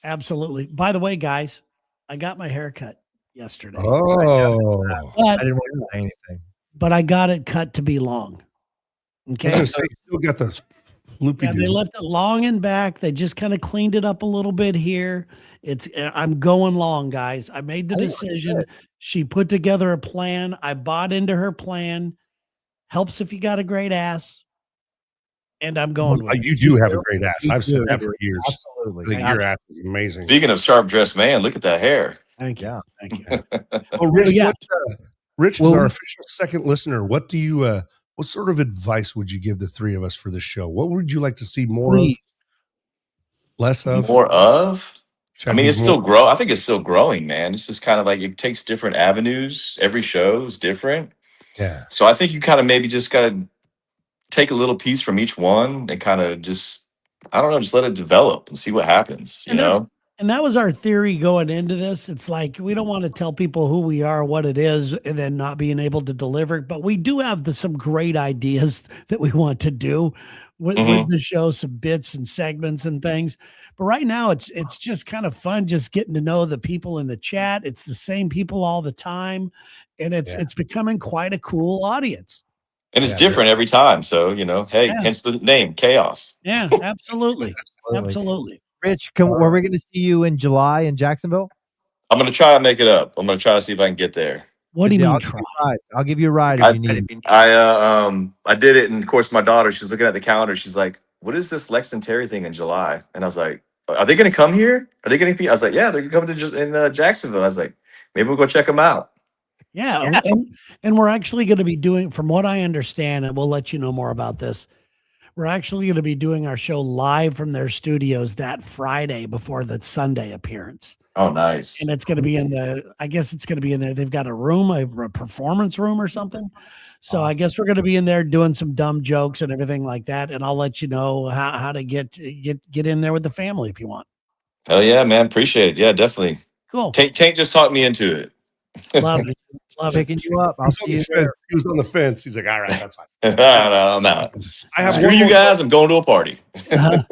Speaker 2: Absolutely. By the way, guys, I got my hair cut yesterday.
Speaker 1: Oh,
Speaker 3: I didn't want to say anything.
Speaker 2: But I got it cut to be long. Okay.
Speaker 1: I was gonna say, you still got the loopy.
Speaker 2: Yeah, they left it long and back. They just kind of cleaned it up a little bit here. I'm going long, guys. I made the decision. She put together a plan. I bought into her plan. Helps if you got a great ass. And I'm going with
Speaker 1: you do have a great ass. I've said that for years.
Speaker 3: Absolutely.
Speaker 1: I think your ass is amazing.
Speaker 6: Speaking of sharp dressed man, look at that hair.
Speaker 2: Thank you.
Speaker 3: Yeah.
Speaker 2: Thank you.
Speaker 1: Well, Rich, Rich is our official second listener. What do you what sort of advice would you give the three of us for the show? What would you like to see more of? Less of?
Speaker 6: More of? I mean, it's
Speaker 1: more?
Speaker 6: still grow. I think it's still growing, man. It's just kind of like it takes different avenues. Every show is different.
Speaker 1: Yeah.
Speaker 6: So I think you kind of maybe just got to take a little piece from each one and kind of just, I don't know, just let it develop and see what happens, you know?
Speaker 2: And that was our theory going into this. It's like, we don't want to tell people who we are, what it is, and then not being able to deliver. But we do have some great ideas that we want to do with the show, some bits and segments and things. But right now it's just kind of fun, just getting to know the people in the chat. It's the same people all the time. And it's becoming quite a cool audience.
Speaker 6: And it's different every time. So, hey, hence the name, Chaos.
Speaker 2: Yeah, absolutely. Absolutely.
Speaker 3: Rich, are we going to see you in July in Jacksonville?
Speaker 6: I'm going to try and make it up. I'm going to try to see if I can get there.
Speaker 2: What do you mean try?
Speaker 3: I'll give you a ride if you need.
Speaker 6: I did it, and of course my daughter, she's looking at the calendar. She's like, "What is this Lex and Terry thing in July?" And I was like, "Are they going to come here? Are they going to be?" I was like, "Yeah, they're coming to Jacksonville." I was like, "Maybe we'll go check them out."
Speaker 2: Yeah, and we're actually going to be doing, from what I understand, and we'll let you know more about this. We're actually going to be doing our show live from their studios that Friday before the Sunday appearance.
Speaker 6: Oh, nice.
Speaker 2: And it's going to be I guess it's going to be in there. They've got a room, a performance room or something. So awesome. I guess we're going to be in there doing some dumb jokes and everything like that. And I'll let you know how to get in there with the family if you want.
Speaker 6: Hell yeah, man. Appreciate it. Yeah, definitely.
Speaker 2: Cool.
Speaker 6: Tank just talked me into it.
Speaker 2: Love it.
Speaker 3: Picking you up. I'll see you there.
Speaker 1: He was on the fence. He's like, all right, that's fine.
Speaker 6: No, I'm out. Screw you guys. I'm going to a party.
Speaker 1: I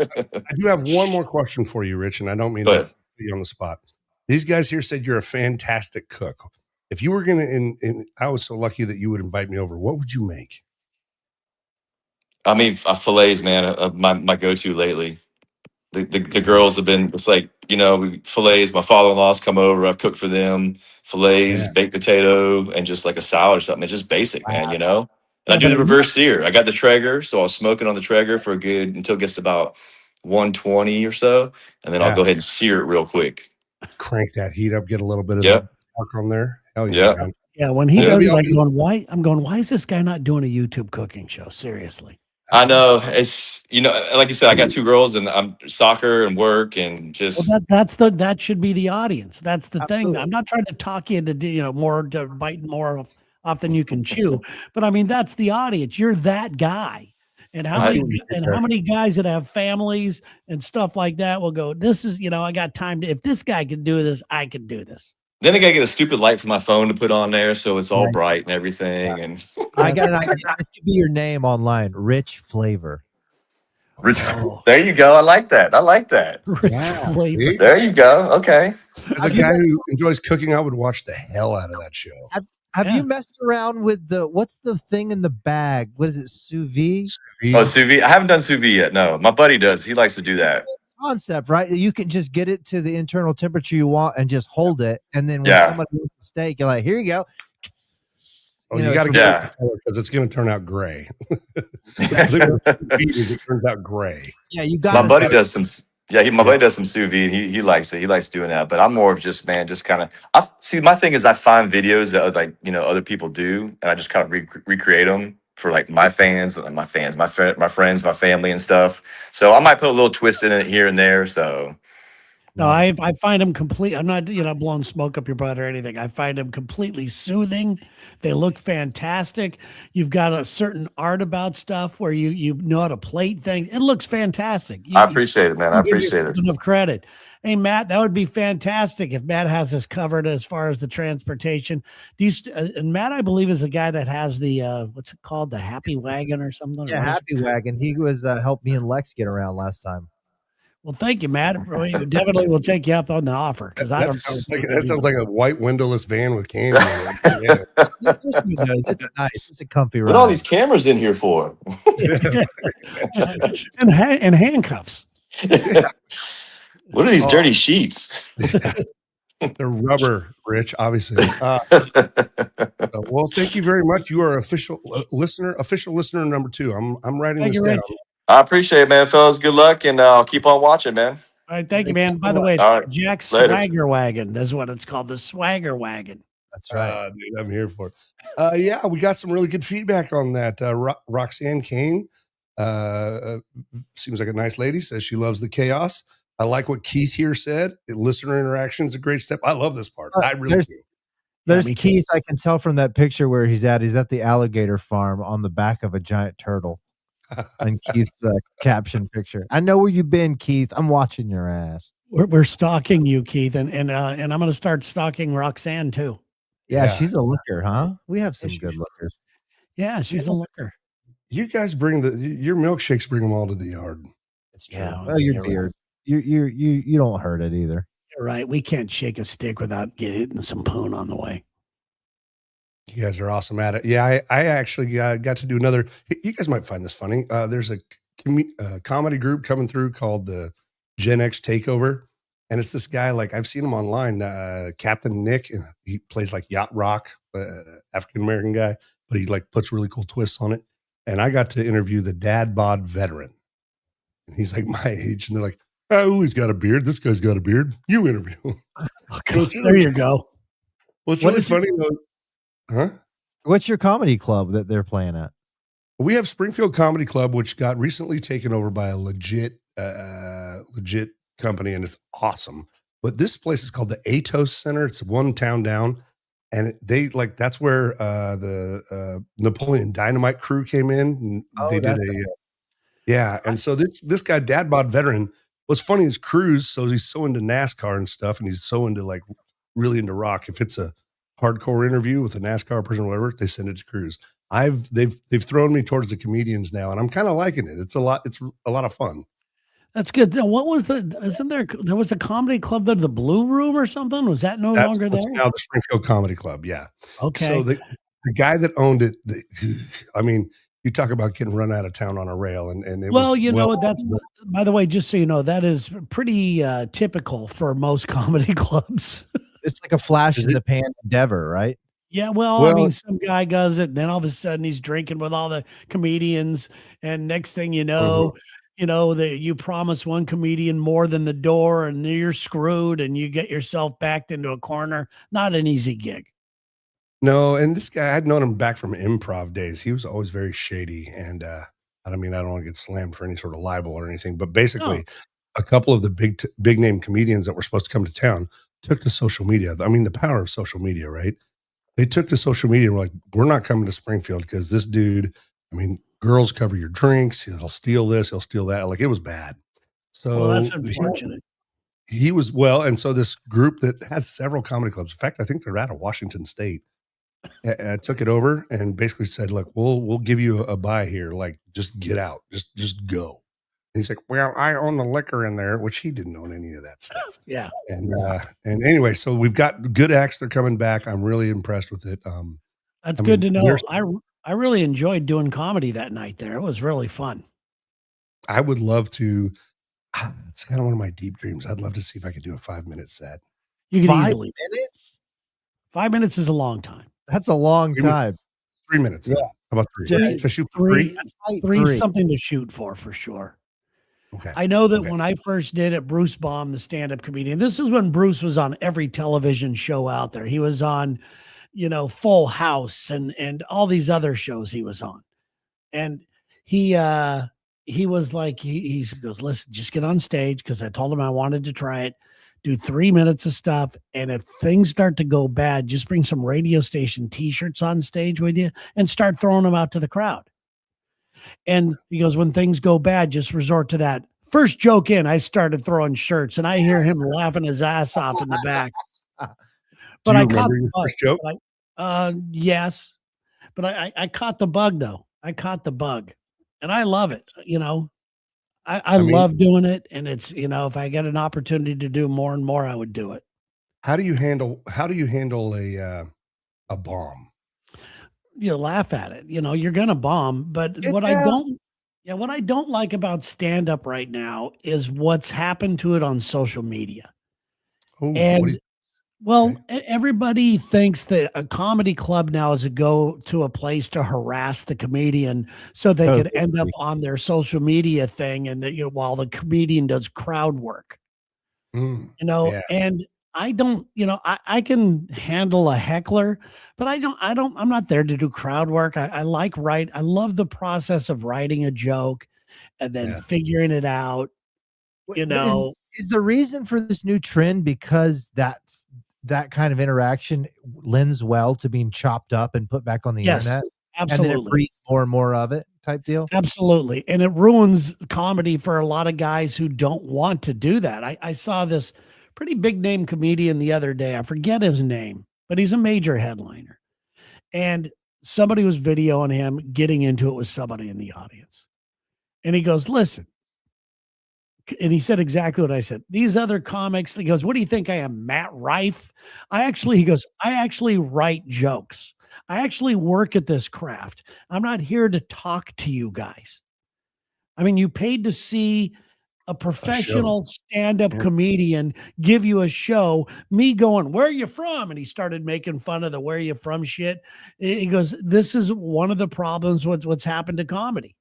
Speaker 1: do have one more question for you, Rich, and I don't mean to put you on the spot. These guys here said you're a fantastic cook. If you were going to, and I was so lucky that you would invite me over, what would you make?
Speaker 6: I mean, fillets, man, my go-to lately. The girls have been, it's like, fillets, my father-in-law's come over, I've cooked for them, fillets, baked potato, and just like a salad or something. It's just basic, man, And I do the reverse sear. I got the Traeger, so I'll smoke it on the Traeger for until it gets to about 120 or so, and then I'll go ahead and sear it real quick.
Speaker 1: Crank that heat up, get a little bit of the pork on there. Hell yeah. Man.
Speaker 2: Yeah, when he does, like, why is this guy not doing a YouTube cooking show? Seriously.
Speaker 6: I know, it's like you said, I got two girls and I'm soccer and work and just
Speaker 2: that should be the audience. That's the thing. I'm not trying to talk you into biting more off than you can chew, but I mean that's the audience. You're that guy. And how many guys that have families and stuff like that will go, this is, I got time if this guy can do this, I can do this.
Speaker 6: Then I gotta get a stupid light for my phone to put on there, so it's all bright and everything. Yeah. And
Speaker 3: I got an idea. This could be your name online, Rich Flavor.
Speaker 6: There you go. I like that.
Speaker 2: Rich Flavor.
Speaker 6: There you go. Okay.
Speaker 1: As a guy who enjoys cooking, I would watch the hell out of that show.
Speaker 3: Have you messed around with what's the thing in the bag? What is it, sous vide?
Speaker 6: Oh, sous vide. I haven't done sous vide yet. No, my buddy does. He likes to do that.
Speaker 3: concept, right? You can just get it to the internal temperature you want and just hold it. And then when
Speaker 6: Yeah.
Speaker 3: somebody wants a steak, you're like, here you go.
Speaker 1: Oh, you got to get it because it's going to turn out gray. It turns out gray.
Speaker 3: Yeah, you got.
Speaker 6: My buddy does some. Yeah, my buddy does some sous vide. He likes it. He likes doing that. But I'm more of just kind of. I see. My thing is, I find videos that like other people do, and I just kind of recreate them for like my fans, my friends, my family, and stuff. So I might put a little twist in it here and there. So.
Speaker 2: No, I find them complete. I'm not, blowing smoke up your butt or anything. I find them completely soothing. They look fantastic. You've got a certain art about stuff where you know how to plate things. It looks fantastic.
Speaker 6: I appreciate it, man. I appreciate it.
Speaker 2: Enough credit. Hey, Matt, that would be fantastic if Matt has us covered as far as the transportation. Do you? And Matt, I believe, is the guy that has the what's it called, the Happy Wagon or something.
Speaker 3: Yeah, Happy Wagon. He was helped me and Lex get around last time.
Speaker 2: Well, thank you, Matt. We definitely will take you up on the offer because I don't know.
Speaker 1: That sounds like a white windowless van with candy. Yeah.
Speaker 3: It's nice. It's a comfy ride.
Speaker 6: What are all these cameras in here for?
Speaker 2: and handcuffs.
Speaker 6: What are these dirty sheets?
Speaker 1: They're rubber, Rich, obviously. Well, thank you very much. You are official listener number 2. I'm writing this down.
Speaker 6: I appreciate it, man, fellas. Good luck, and I'll keep on watching, man.
Speaker 2: All right, thank you, man. By the way, it's Jack's Swagger Wagon. That's what it's called, the Swagger Wagon.
Speaker 3: That's right.
Speaker 1: Dude, I'm here for it. Yeah, we got some really good feedback on that. Roxanne Kane seems like a nice lady, says she loves the chaos. I like what Keith here said. Listener interaction is a great step. I love this part. I really do.
Speaker 3: There's Keith. I can tell from that picture where he's at. He's at the alligator farm on the back of a giant turtle. And Keith's caption picture. I know where you've been, Keith. I'm watching your ass.
Speaker 2: We're stalking you, Keith, and I'm going to start stalking Roxanne too.
Speaker 3: Yeah, she's a looker, huh? We have some good lookers.
Speaker 2: Yeah, she's a looker.
Speaker 1: You guys bring your milkshakes. Bring them all to the yard.
Speaker 3: It's true. Yeah, well, your beard. Right. You don't hurt it either.
Speaker 2: You're right. We can't shake a stick without getting some poon on the way.
Speaker 1: You guys are awesome at it. Yeah, I actually got to do another. You guys might find this funny. There's a comedy group coming through called the Gen X Takeover, and it's this guy. Like I've seen him online, Captain Nick, and he plays like yacht rock, African American guy, but he like puts really cool twists on it. And I got to interview the dad bod veteran, and he's like my age, and they're like, "Oh, he's got a beard. This guy's got a beard. You interview him."
Speaker 2: There you go.
Speaker 1: Well, it's really funny though. Huh?
Speaker 3: What's your comedy club that they're playing at?
Speaker 1: We have Springfield Comedy Club, which got recently taken over by a legit company, and it's awesome. But this place is called the Atos Center. It's one town down, and that's where the Napoleon Dynamite crew came in. And they did and so this guy, Dad Bod Veteran, what's funny is Cruz. So he's so into NASCAR and stuff, and he's so into like really into rock. If it's a hardcore interview with a NASCAR person or whatever, they send it to Cruz. They've thrown me towards the comedians now, and I'm kind of liking it. It's a lot of fun.
Speaker 2: That's good. Now, what was there was a comedy club there, the Blue Room or something? Was that longer there?
Speaker 1: Now the Springfield Comedy Club. Yeah.
Speaker 2: Okay.
Speaker 1: So the guy that owned it, I mean, you talk about getting run out of town on a rail, and it
Speaker 2: that's, by the way, just so you know, that is pretty typical for most comedy clubs.
Speaker 3: It's like a flash in the pan endeavor, right?
Speaker 2: Yeah, well, I mean, some guy does it, and then all of a sudden he's drinking with all the comedians, and next thing you know, that you promise one comedian more than the door, and you're screwed, and you get yourself backed into a corner. Not an easy gig.
Speaker 1: No, and this guy, I'd known him back from improv days. He was always very shady, and I don't want to get slammed for any sort of libel or anything, but basically, a couple of the big name comedians that were supposed to come to town took to social media. I mean, the power of social media, right? They took to social media and were like, we're not coming to Springfield because this dude, I mean, girls cover your drinks. He'll steal this, he'll steal that. Like, it was bad. So
Speaker 2: that's unfortunate.
Speaker 1: He was, and so this group that has several comedy clubs, in fact, I think they're out of Washington State, took it over and basically said, look, we'll give you a buy here. Like, just get out, just go. And he's like, well, I own the liquor in there, which he didn't own any of that stuff.
Speaker 2: Yeah.
Speaker 1: And anyway, so we've got good acts. They're coming back. I'm really impressed with it.
Speaker 2: That's good to know. I really enjoyed doing comedy that night there. It was really fun.
Speaker 1: I would love to It's kind of one of my deep dreams. I'd love to see if I could do a 5-minute set.
Speaker 2: You could
Speaker 3: 5
Speaker 2: easily.
Speaker 3: minutes?
Speaker 2: 5 minutes is a long time.
Speaker 3: That's a long
Speaker 1: 3
Speaker 3: time.
Speaker 1: minutes. 3 minutes.
Speaker 3: Yeah.
Speaker 1: How about 3?
Speaker 3: Yeah.
Speaker 1: Should I shoot for 3?
Speaker 2: Three, something to shoot for sure.
Speaker 1: Okay.
Speaker 2: I know that when I first did it, Bruce Baum, the stand-up comedian, this is when Bruce was on every television show out there. He was on, Full House and all these other shows he was on. And he was like, he goes, listen, just get on stage, because I told him I wanted to try it. Do 3 minutes of stuff. And if things start to go bad, just bring some radio station t-shirts on stage with you and start throwing them out to the crowd. And he goes, when things go bad, just resort to that. First joke in, I started throwing shirts, and I hear him laughing his ass off in the back.
Speaker 1: But I caught your first joke?
Speaker 2: Yes. But I caught the bug, though. I caught the bug. And I love it. I mean, love doing it. And it's, if I get an opportunity to do more and more, I would do it.
Speaker 1: How do you handle a bomb?
Speaker 2: You laugh at it. You're gonna bomb. But what I don't like about stand-up right now is what's happened to it on social media.
Speaker 1: Oh,
Speaker 2: and everybody thinks that a comedy club now is a go to a place to harass the comedian so they could end up on their social media thing, and that while the comedian does crowd work. And I don't, I can handle a heckler, but I'm not there to do crowd work. I love the process of writing a joke and then figuring it out.
Speaker 3: Is the reason for this new trend because that kind of interaction lends well to being chopped up and put back on the internet?
Speaker 2: Absolutely.
Speaker 3: And then it breeds more and more of it type deal?
Speaker 2: Absolutely. And it ruins comedy for a lot of guys who don't want to do that. I saw this pretty big name comedian the other day. I forget his name, but he's a major headliner. And somebody was videoing him getting into it with somebody in the audience. And he goes, listen. And he said exactly what I said. These other comics, he goes, what do you think I am, Matt Rife? He goes, I actually write jokes. I actually work at this craft. I'm not here to talk to you guys. I mean, you paid to see a professional stand-up comedian give you a show. Me going, where are you from? And he started making fun of the where are you from shit. He goes, this is one of the problems with what's happened to comedy.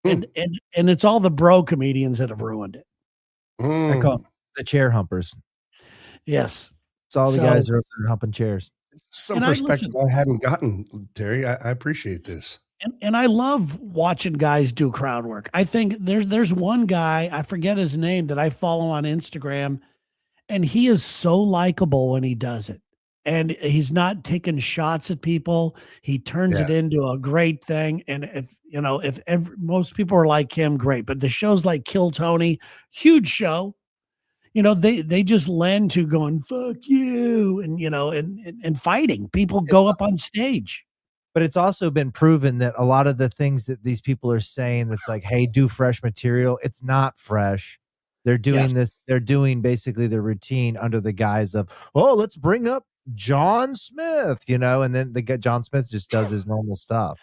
Speaker 2: And it's all the bro comedians that have ruined it.
Speaker 3: I call them the chair humpers.
Speaker 2: Yes.
Speaker 3: It's all the guys are up there humping chairs.
Speaker 1: Some perspective I hadn't gotten, Terry. I appreciate this.
Speaker 2: And I love watching guys do crowd work. I think there's one guy, I forget his name, that I follow on Instagram, and he is so likable when he does it. And he's not taking shots at people. He turns it into a great thing. And if most people are like him, great. But the shows like Kill Tony, huge show, they just lend to going, fuck you. And, and fighting. People go up on stage.
Speaker 3: But it's also been proven that a lot of the things that these people are saying that's like, hey, do fresh material. It's not fresh. They're doing this. They're doing basically their routine under the guise of, oh, let's bring up John Smith, and then John Smith just does his normal stuff.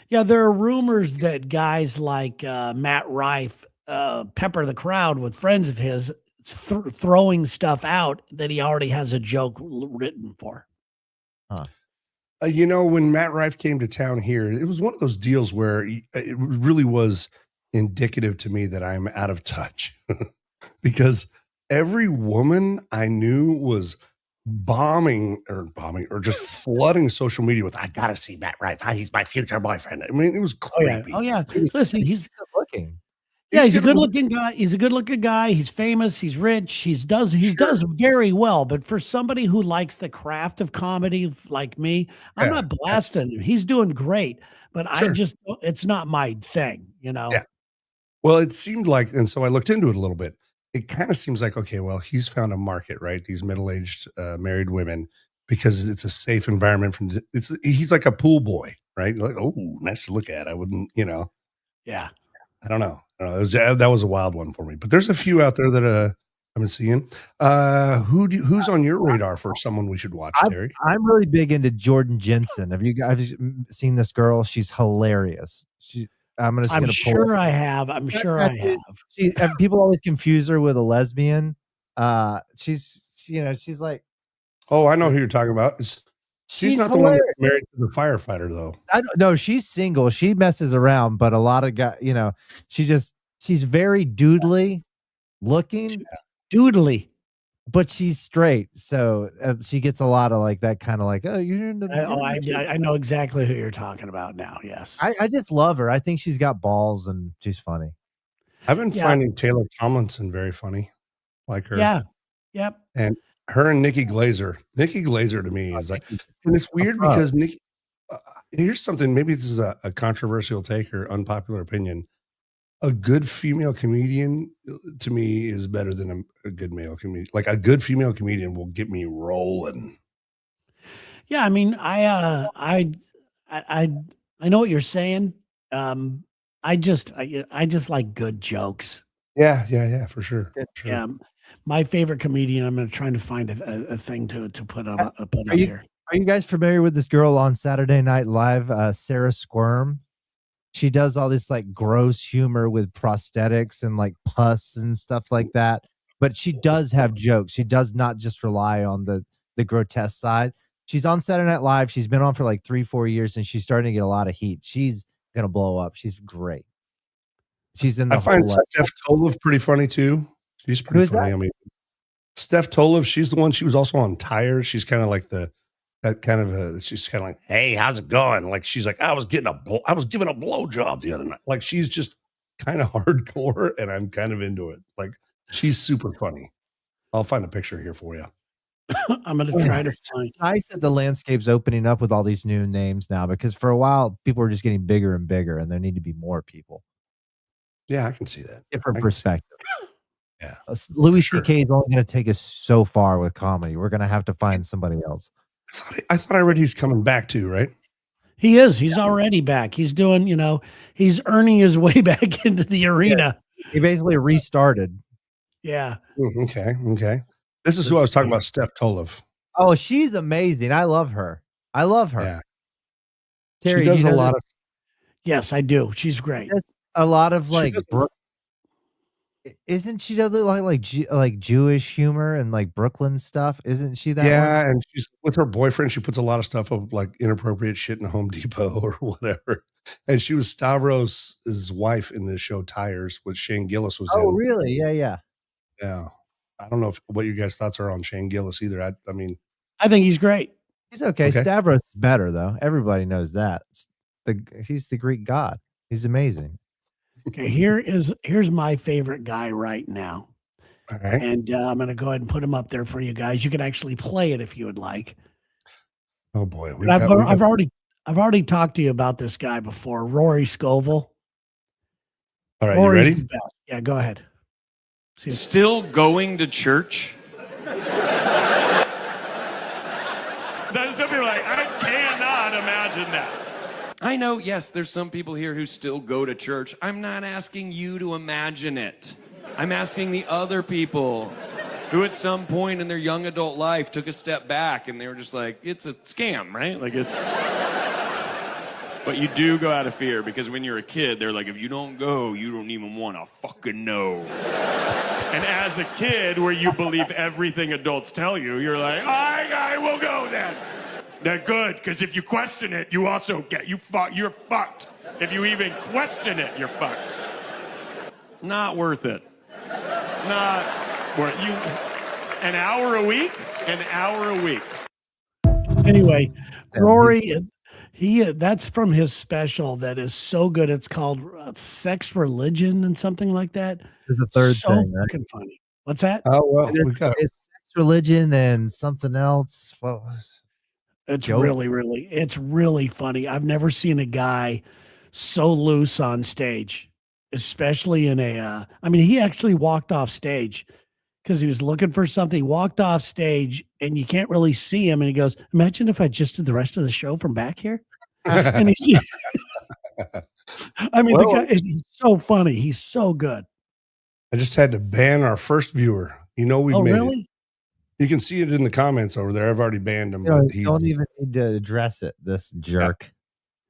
Speaker 2: Yeah, there are rumors that guys like Matt Rife pepper the crowd with friends of his throwing stuff out that he already has a joke written for.
Speaker 3: Huh.
Speaker 1: When Matt Rife came to town here, it was one of those deals where it really was indicative to me that I'm out of touch because every woman I knew was bombing or just flooding social media with, I gotta see Matt Rife. He's my future boyfriend. I mean, it was creepy.
Speaker 2: Oh yeah. Listen, he's
Speaker 3: good looking.
Speaker 2: Yeah, he's a good looking guy. He's a good looking guy. He's famous. He's rich. He does very well. But for somebody who likes the craft of comedy like me, I'm not blasting him. He's doing great. But it's not my thing,
Speaker 1: Yeah. Well, it seemed like, and so I looked into it a little bit. It kind of seems like, okay, well, he's found a market, right? These middle-aged married women, because it's a safe environment. He's like a pool boy, right? Like, oh, nice to look at. I wouldn't,
Speaker 2: Yeah.
Speaker 1: I don't know. That was a wild one for me. But there's a few out there that I've been seeing. Who's on your radar for someone we should watch, Terry?
Speaker 3: I'm really big into Jordan Jensen. Have you guys seen this girl? She's hilarious. I'm just
Speaker 2: I'm
Speaker 3: gonna pull
Speaker 2: sure
Speaker 3: it.
Speaker 2: I have. I'm
Speaker 3: Got
Speaker 2: sure I
Speaker 3: tattoos.
Speaker 2: have.
Speaker 3: People always confuse her with a lesbian. She's like,
Speaker 1: Oh, I know who you're talking about. She's
Speaker 3: she's
Speaker 1: not the one that's
Speaker 3: hilarious.
Speaker 1: married to the firefighter, though.
Speaker 3: I don't know. She's single. She messes around, but a lot of guys, she's very doodly looking,
Speaker 2: Doodly.
Speaker 3: but she's straight. So she gets a lot of like that kind of like, oh, you're in the.
Speaker 2: I know exactly who you're talking about now. Yes.
Speaker 3: I just love her. I think she's got balls and she's funny.
Speaker 1: I've been finding Taylor Tomlinson very funny, like her.
Speaker 2: Yeah. Yep.
Speaker 1: And her and Nikki Glazer. Nikki Glazer to me is like, and it's weird because Nikki. Here's something. Maybe this is a controversial take or unpopular opinion. A good female comedian to me is better than a good male comedian. Like a good female comedian will get me rolling.
Speaker 2: Yeah, I mean, I know what you're saying. I just like good jokes.
Speaker 1: Yeah, for sure.
Speaker 2: Yeah, my favorite comedian. I'm trying to find a thing to put on here.
Speaker 3: Are you guys familiar with this girl on Saturday Night Live, Sarah Squirm? She does all this like gross humor with prosthetics and like pus and stuff like that. But she does have jokes. She does not just rely on the grotesque side. She's on Saturday Night Live. She's been on for like 3-4 years, and she's starting to get a lot of heat. She's gonna blow up. She's great. She's in the.
Speaker 1: I find Steph Tolev pretty funny too. She's pretty funny.
Speaker 3: That?
Speaker 1: I mean, Steph Tolev. She's the one. She was also on Tires. She's kind of like she's kind of like, hey, how's it going? Like she's like, I was giving a blowjob the other night. Like she's just kind of hardcore, and I'm kind of into it. Like she's super funny. I'll find a picture here for you.
Speaker 2: I'm going to try to find.
Speaker 3: It's nice that the landscape's opening up with all these new names now, because for a while people were just getting bigger and bigger, and there need to be more people.
Speaker 1: Yeah, I can see that.
Speaker 3: Different perspective.
Speaker 1: Yeah,
Speaker 3: Louis C.K. is only going to take us so far with comedy. We're going to have to find somebody else.
Speaker 1: I thought I read he's coming back too, right?
Speaker 2: He is. He's already back. He's doing, he's earning his way back into the arena.
Speaker 3: Yeah. He basically restarted.
Speaker 2: Yeah.
Speaker 1: Okay. This is who I was talking about, Steph Tolev.
Speaker 3: Oh, she's amazing. I love her. Yeah.
Speaker 1: Terry, she does a lot of.
Speaker 2: Yes, I do. She's great.
Speaker 3: A lot of like. Isn't she does like Jewish humor and like Brooklyn stuff? Isn't she that?
Speaker 1: Yeah, one? And she's with her boyfriend. She puts a lot of stuff of like inappropriate shit in Home Depot or whatever. And she was Stavros' wife in the show Tires, which Shane Gillis was in.
Speaker 3: Oh, really? Yeah.
Speaker 1: I don't know what you guys' thoughts are on Shane Gillis either. I mean,
Speaker 2: I think he's great.
Speaker 3: He's okay. Stavros is better though. Everybody knows that. He's the Greek god. He's amazing.
Speaker 2: Okay, here's my favorite guy right now.
Speaker 1: All right.
Speaker 2: And I'm going to go ahead and put him up there for you guys. You can actually play it if you would like.
Speaker 1: Oh boy,
Speaker 2: I've already talked to you about this guy before, Rory Scovel.
Speaker 1: All right,
Speaker 2: Rory's
Speaker 1: you ready?
Speaker 2: The best. Yeah, go ahead.
Speaker 7: Still going to church?
Speaker 8: Some people are like, I cannot imagine that.
Speaker 7: I know, yes, there's some people here who still go to church. I'm not asking you to imagine it. I'm asking the other people who at some point in their young adult life took a step back and they were just like, it's a scam, right? Like it's... But you do go out of fear, because when you're a kid, they're like, if you don't go, you don't even want to fucking know.
Speaker 8: And as a kid, where you believe everything adults tell you, you're like, I will go then. They're good, because if you question it, you also you're fucked. If you even question it, you're fucked. Not worth it. Not worth you. An hour a week? An hour a week.
Speaker 2: Anyway, Rory, that's from his special that is so good. It's called Sex, Religion, and something like that.
Speaker 3: There's a third thing, right?
Speaker 2: Fucking funny. What's that?
Speaker 1: Oh well,
Speaker 3: it's Sex, Religion, and something else. What was?
Speaker 2: It's really funny. I've never seen a guy so loose on stage, especially in he actually walked off stage because he was looking for something. He walked off stage and you can't really see him. And he goes, imagine if I just did the rest of the show from back here. And he's, the guy he's so funny. He's so good.
Speaker 1: I just had to ban our first viewer. We've made
Speaker 2: really?
Speaker 1: it. You can see it in the comments over there. I've already banned him.
Speaker 3: But don't even need to address it. This jerk.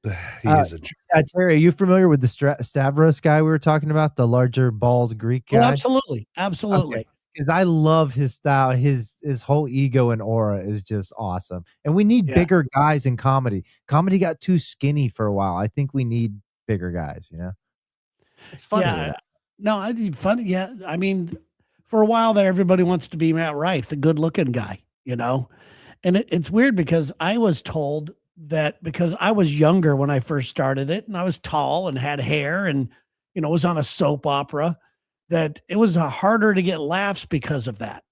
Speaker 1: He is a jerk.
Speaker 3: Terry, are you familiar with the Stavros guy we were talking about, the larger bald Greek
Speaker 2: Oh,
Speaker 3: guy?
Speaker 2: absolutely, absolutely.
Speaker 3: Because I love his style. His whole ego and aura is just awesome. And we need bigger guys in comedy. Comedy got too skinny for a while. I think we need bigger guys. You know, it's funny.
Speaker 2: Yeah, no, I think funny. Yeah, I mean, for a while there, everybody wants to be Matt Rife, the good-looking guy. You know, and it's weird because I was told that because I was younger when I first started it, and I was tall and had hair, and was on a soap opera, that it was harder to get laughs because of that.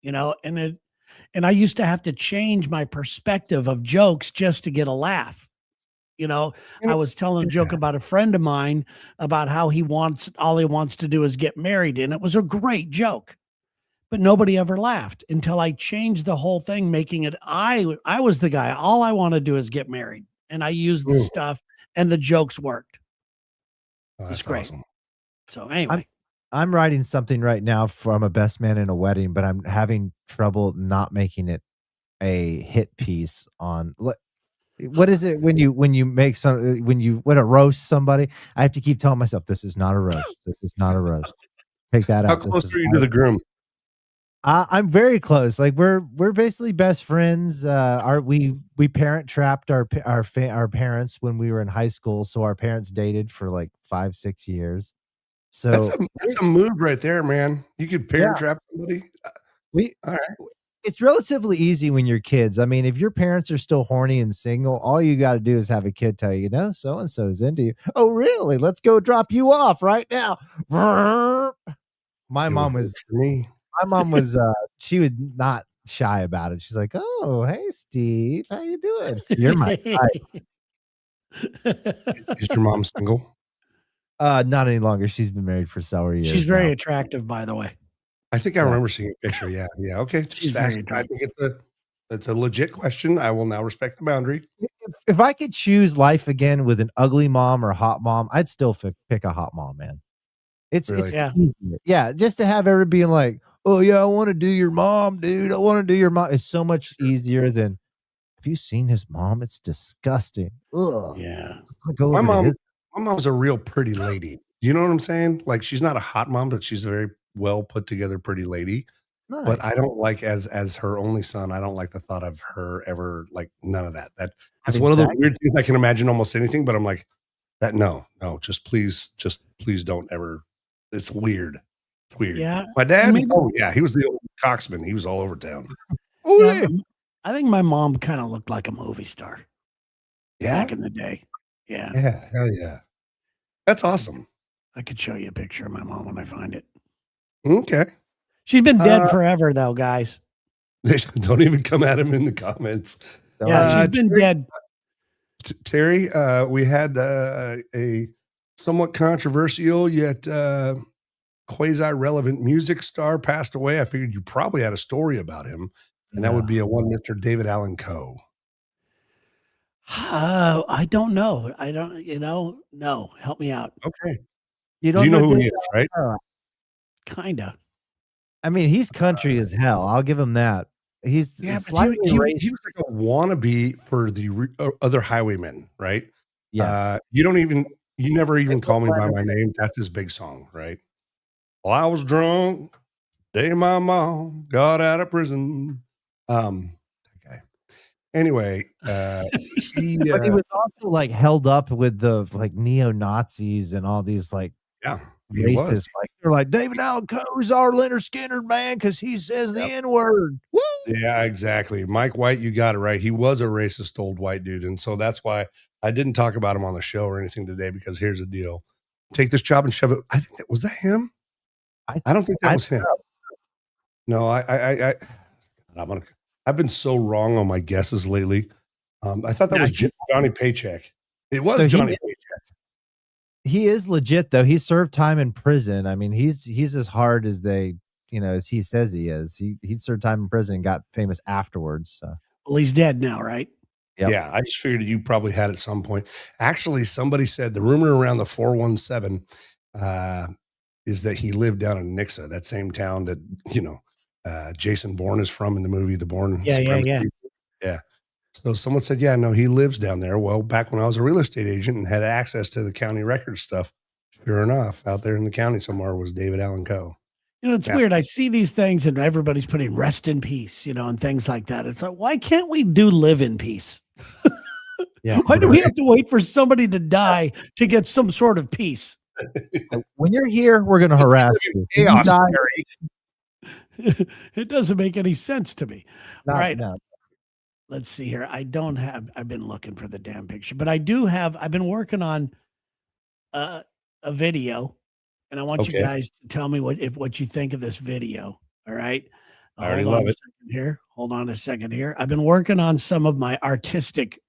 Speaker 2: And I used to have to change my perspective of jokes just to get a laugh. I was telling a joke about a friend of mine about how all he wants to do is get married. And it was a great joke, but nobody ever laughed until I changed the whole thing, making it, I was the guy. All I want to do is get married. And I used the stuff and the jokes worked.
Speaker 1: Oh, that's
Speaker 2: great.
Speaker 1: awesome.
Speaker 2: So anyway,
Speaker 3: I'm writing something right now from a best man in a wedding, but I'm having trouble not making it a hit piece on what is it when you make when you want to roast somebody? I have to keep telling myself this is not a roast. This is not a roast. Take that out.
Speaker 1: How close are you to the groom?
Speaker 3: I'm very close. Like we're basically best friends. We parent trapped our parents when we were in high school, so our parents dated for like 5-6 years. So
Speaker 1: that's a move right there, man. You could parent trap somebody. All right.
Speaker 3: It's relatively easy when you're kids. I mean, if your parents are still horny and single, all you got to do is have a kid tell you, so and so is into you. Oh, really? Let's go drop you off right now. My mom was she was not shy about it. She's like, "Oh, hey, Steve, how you doing? You're my type."
Speaker 1: Is your mom single?
Speaker 3: Not any longer. She's been married for several years.
Speaker 2: She's very attractive, by the way.
Speaker 1: I think I remember seeing a picture. Yeah. Okay. Just ask. I think it's a legit question. I will now respect the boundary.
Speaker 3: If I could choose life again with an ugly mom or a hot mom, I'd still pick a hot mom, man. It's easier. Yeah, just to have everybody being like, "Oh yeah, I want to do your mom, dude. I want to do your mom." It's so much easier than. Have you seen his mom? It's disgusting. Ugh.
Speaker 2: Yeah.
Speaker 1: My mom's a real pretty lady. You know what I'm saying? Like she's not a hot mom, but she's a very well put together pretty lady. Nice. But I don't like as her only son. I don't like the thought of her ever like none of that. That's one of the weird things I can imagine almost anything. But I'm like that. No, just please don't ever. It's weird. It's weird. Yeah. My dad. He was the old coxman. He was all over town.
Speaker 2: I think my mom kind of looked like a movie star.
Speaker 1: Yeah.
Speaker 2: Back in the day. Yeah.
Speaker 1: Yeah. Hell yeah. That's awesome.
Speaker 2: I could show you a picture of my mom when I find it.
Speaker 1: Okay.
Speaker 2: She's been dead forever, though, guys.
Speaker 1: Don't even come at him in the comments.
Speaker 2: Yeah, she's been dead.
Speaker 1: Terry, we had a somewhat controversial yet quasi-relevant music star passed away. I figured you probably had a story about him, and that would be one Mr. David Allan Coe.
Speaker 2: I don't know. I don't, no. Help me out.
Speaker 1: Okay.
Speaker 3: You don't
Speaker 1: know who he is, right?
Speaker 2: Kinda.
Speaker 3: I mean, he's country as hell. I'll give him that. He's slightly
Speaker 1: he was like a wannabe for the other highwaymen, right?
Speaker 3: Yes.
Speaker 1: You never even call me by my name. That's his big song, right? Well, I was drunk day my mom got out of prison. Okay. Anyway,
Speaker 3: but he was also like held up with the like neo-Nazis and all these like racist. Like they're like David Allan Coe's our Leonard Skinner man because he says the N-word. Woo!
Speaker 1: Yeah, exactly. Mike White, you got it right. He was a racist old white dude, and so that's why I didn't talk about him on the show or anything today. Because here's the deal: take this job and shove it. I think was that him. I don't think that was him. No, I've been so wrong on my guesses lately. I thought that was Johnny Paycheck. It was Johnny Paycheck.
Speaker 3: He is legit though. He served time in prison. I mean, he's as hard as as he says he is. He served time in prison and got famous afterwards. So.
Speaker 2: Well, he's dead now, right?
Speaker 3: Yep.
Speaker 1: Yeah, I just figured you probably had at some point. Actually, somebody said the rumor around the 417 is that he lived down in Nixa, that same town that Jason Bourne is from in the movie The Bourne.
Speaker 2: Yeah.
Speaker 1: Yeah. So someone said, yeah, no, he lives down there. Well, back when I was a real estate agent and had access to the county record stuff, sure enough, out there in the county somewhere was David Allen Coe.
Speaker 2: It's weird. I see these things and everybody's putting rest in peace, and things like that. It's like, why can't we do live in peace?
Speaker 3: Yeah.
Speaker 2: Why do we have to wait for somebody to die to get some sort of peace?
Speaker 3: When you're here, we're going to harass you.
Speaker 1: Chaos,
Speaker 2: It doesn't make any sense to me. All right.
Speaker 3: No.
Speaker 2: Let's see here. I've been looking for the damn picture, but I've been working on a video, and I want you guys to tell me what you think of this video. All right.
Speaker 1: I already love it.
Speaker 2: Hold on a second here. I've been working on some of my artistic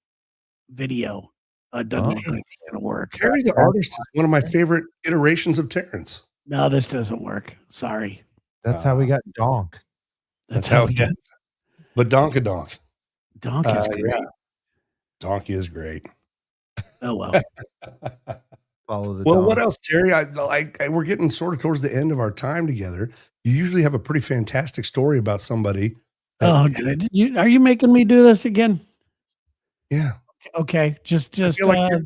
Speaker 2: video. Doesn't look like it's gonna work.
Speaker 1: Terry the artist is one of my favorite iterations of Terrence.
Speaker 2: No, this doesn't work. Sorry.
Speaker 3: That's how we got Donk.
Speaker 1: That's how we get. But Donkadonk.
Speaker 2: Donk is great.
Speaker 1: Yeah. Donk is great.
Speaker 2: Oh well.
Speaker 3: Follow the
Speaker 1: Well,
Speaker 3: dog.
Speaker 1: what else, Terry? We're getting sort of towards the end of our time together. You usually have a pretty fantastic story about somebody.
Speaker 2: Are you making me do this again?
Speaker 1: Yeah.
Speaker 2: Okay. Just
Speaker 1: I feel like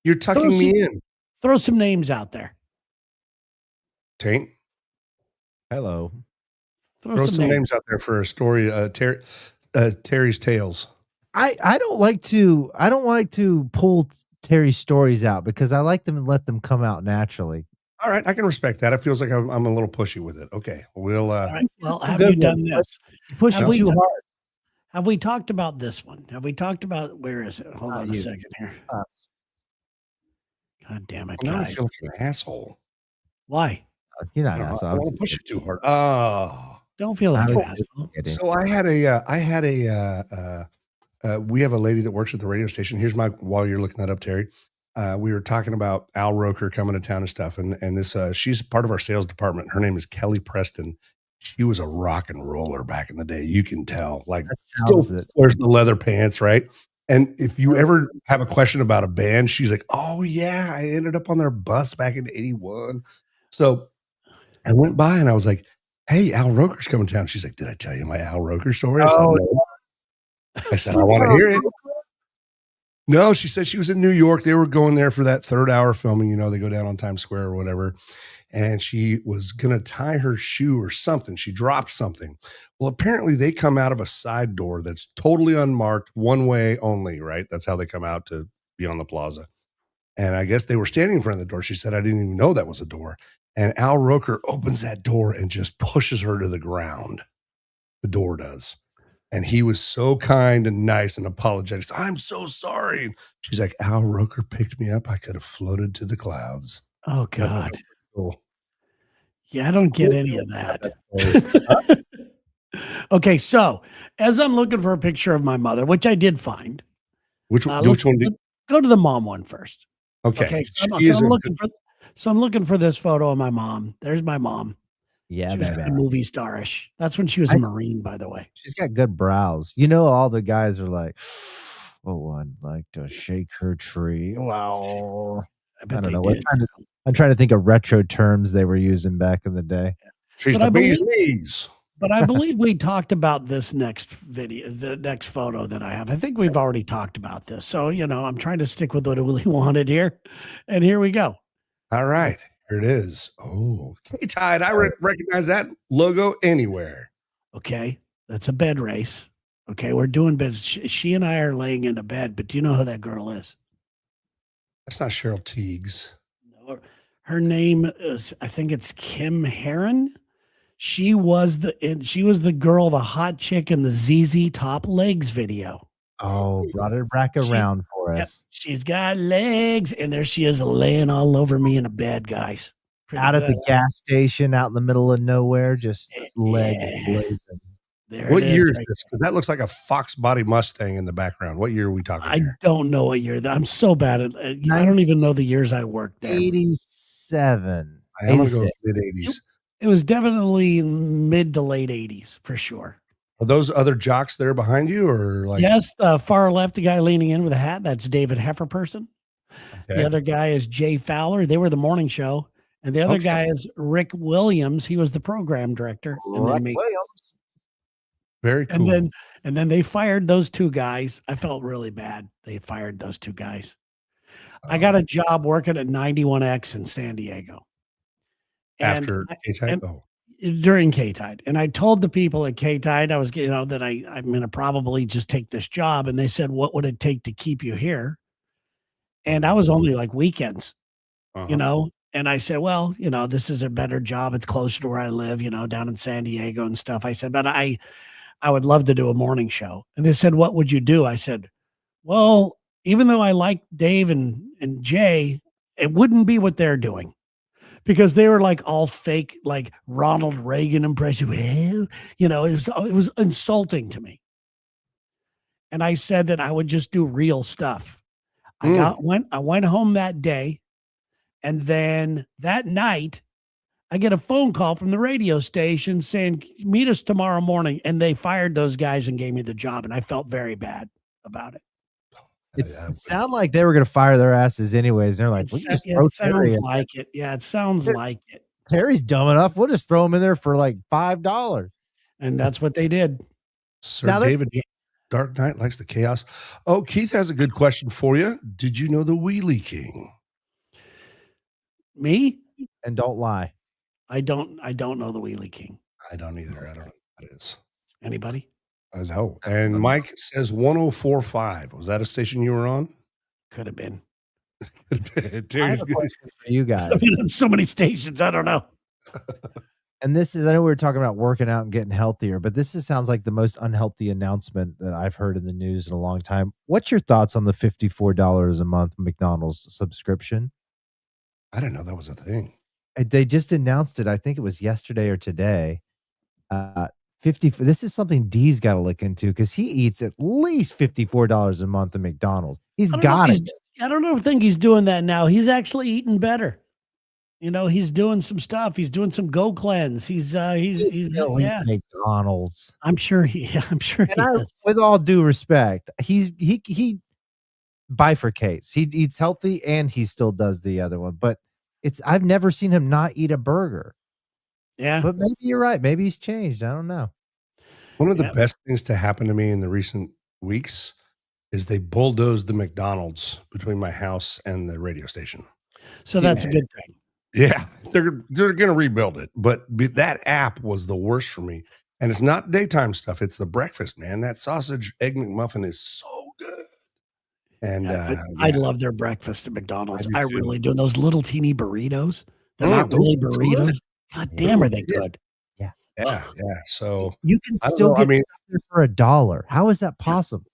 Speaker 1: you're tucking me in.
Speaker 2: Throw some names out there.
Speaker 1: Taint.
Speaker 3: Hello.
Speaker 1: Throw some names out there for a story. Terry's Tales.
Speaker 3: I don't like to pull Terry's stories out because I like them and let them come out naturally.
Speaker 1: All right, I can respect that. It feels like I'm a little pushy with it. Okay, we'll.
Speaker 2: All right. Well, have you done this?
Speaker 3: Push it too hard.
Speaker 2: Have we talked about this one? Have we talked about where is it? Hold on a second here. God damn it,
Speaker 1: now I
Speaker 2: guys!
Speaker 1: feel like an asshole.
Speaker 2: Why?
Speaker 3: You're not
Speaker 1: I
Speaker 3: an asshole.
Speaker 1: don't want to push it too hard. Oh,
Speaker 2: don't feel like an asshole.
Speaker 1: So we have a lady that works at the radio station. While you're looking that up, Terry, we were talking about Al Roker coming to town and stuff. And this, she's part of our sales department. Her name is Kelly Preston. She was a rock and roller back in the day. You can tell, like, still wears the leather pants, right? And if you ever have a question about a band, she's like, oh yeah, I ended up on their bus back in '81. So I went by and I was like, hey, Al Roker's coming to town. She's like, did I tell you my Al Roker story? I said, I want to hear it. No, she said she was in New York. They were going there for that third hour filming. They go down on Times Square or whatever. And she was going to tie her shoe or something. She dropped something. Well, apparently they come out of a side door that's totally unmarked, one way only, right? That's how they come out to be on the plaza. And I guess they were standing in front of the door. She said, I didn't even know that was a door. And Al Roker opens that door and just pushes her to the ground. The door does. And he was so kind and nice and apologetic. I'm so sorry. She's like, Al Roker picked me up. I could have floated to the clouds.
Speaker 2: Oh, God. Yeah, I don't get any of that. Okay, so as I'm looking for a picture of my mother, which I did find.
Speaker 1: Which one?
Speaker 2: Go to the mom one first.
Speaker 1: Okay.
Speaker 2: So I'm looking for this photo of my mom. There's my mom.
Speaker 3: Yeah,
Speaker 2: baby. Movie starish. That's when she was a Marine, by the way.
Speaker 3: She's got good brows. All the guys are like, oh, I'd like to shake her tree. Wow. I don't know. I'm trying to think of retro terms they were using back in the day.
Speaker 1: She's the bee's knees.
Speaker 2: But I believe we talked about this next video, the next photo that I have. I think we've already talked about this. So, I'm trying to stick with what I really wanted here. And here we go.
Speaker 1: All right. Here it is. Oh, K-Tide. I recognize that logo anywhere.
Speaker 2: Okay. That's a bed race. Okay. We're doing beds. She and I are laying in a bed, but do you know who that girl is?
Speaker 1: That's not Cheryl Teagues.
Speaker 2: No, her name is, I think it's Kim Heron. She was the girl, the hot chick in the ZZ Top Legs video.
Speaker 3: Oh, brought it back around for us.
Speaker 2: She's got legs, and there she is laying all over me in a bed, guys.
Speaker 3: Out at the gas station, out in the middle of nowhere, just legs blazing.
Speaker 1: What year is this? Because that looks like a Fox body Mustang in the background. What year are we talking here?
Speaker 2: I don't know what year. I'm so bad at I don't even know the years I worked there.
Speaker 3: 87.
Speaker 1: I'm going to go mid-80s.
Speaker 2: It was definitely mid to late 80s for sure.
Speaker 1: Are those other jocks there behind you, or like?
Speaker 2: Yes, the far left, the guy leaning in with a hat, that's David Hefferperson. Okay. The other guy is Jay Fowler. They were the morning show. And the other guy is Rick Williams. He was the program director. And Rick Williams.
Speaker 1: Very cool.
Speaker 2: And then they fired those 2 guys. I felt really bad. They fired those 2 guys. I got a job working at 91X in San Diego.
Speaker 1: After K-Tide?
Speaker 2: During K-Tide. And I told the people at K-Tide I was, that I'm going to probably just take this job. And they said, what would it take to keep you here? And I was only like weekends, and I said, well, this is a better job. It's closer to where I live, down in San Diego and stuff. I said, but I would love to do a morning show. And they said, what would you do? I said, well, even though I like Dave and Jay, it wouldn't be what they're doing. Because they were like all fake, like Ronald Reagan impression. Well, it was insulting to me. And I said that I would just do real stuff. I went home that day, and then that night I get a phone call from the radio station saying, meet us tomorrow morning. And they fired those guys and gave me the job. And I felt very bad about it.
Speaker 3: It sounded like they were going to fire their asses anyways. They're like, we just throw Terry in.
Speaker 2: Like it. Yeah, it sounds like it.
Speaker 3: Terry's dumb enough. We'll just throw him in there for like $5.
Speaker 2: And that's what they did.
Speaker 1: Sir David, Dark Knight likes the chaos. Oh, Keith has a good question for you. Did you know the Wheelie King?
Speaker 2: Me?
Speaker 3: And don't lie.
Speaker 2: I don't know the Wheelie King.
Speaker 1: I don't either. I don't know what that is.
Speaker 2: Anybody?
Speaker 1: I know. And Mike says 104.5. Was that a station you were on?
Speaker 2: Could have been.
Speaker 1: Terry's good.
Speaker 3: For you guys.
Speaker 2: I mean, so many stations. I don't know.
Speaker 3: And I know we were talking about working out and getting healthier, but sounds like the most unhealthy announcement that I've heard in the news in a long time. What's your thoughts on the $54 a month McDonald's subscription?
Speaker 1: I didn't know that was a thing.
Speaker 3: They just announced it. I think it was yesterday or today. 50. This is something D's got to look into because he eats at least $54 a month at McDonald's. He's got it.
Speaker 2: I don't think he's doing that now. He's actually eating better. He's doing some stuff. He's doing some Go Cleanse. He's
Speaker 3: still eating McDonald's.
Speaker 2: I'm sure he is.
Speaker 3: With all due respect, he bifurcates. He eats healthy and he still does the other one. But I've never seen him not eat a burger.
Speaker 2: Yeah.
Speaker 3: But maybe you're right. Maybe he's changed. I don't know.
Speaker 1: One of the best things to happen to me in the recent weeks is they bulldozed the McDonald's between my house and the radio station.
Speaker 2: So that's a good thing.
Speaker 1: Yeah, they're going to rebuild it. But that app was the worst for me. And it's not daytime stuff. It's the breakfast, man. That sausage egg McMuffin is so good. And
Speaker 2: I love their breakfast at McDonald's. I really do. Those little teeny burritos. They're not really burritos. Good. God damn, are they good?
Speaker 3: Yeah.
Speaker 1: So
Speaker 3: you can still get stuff there for $1. How is that possible?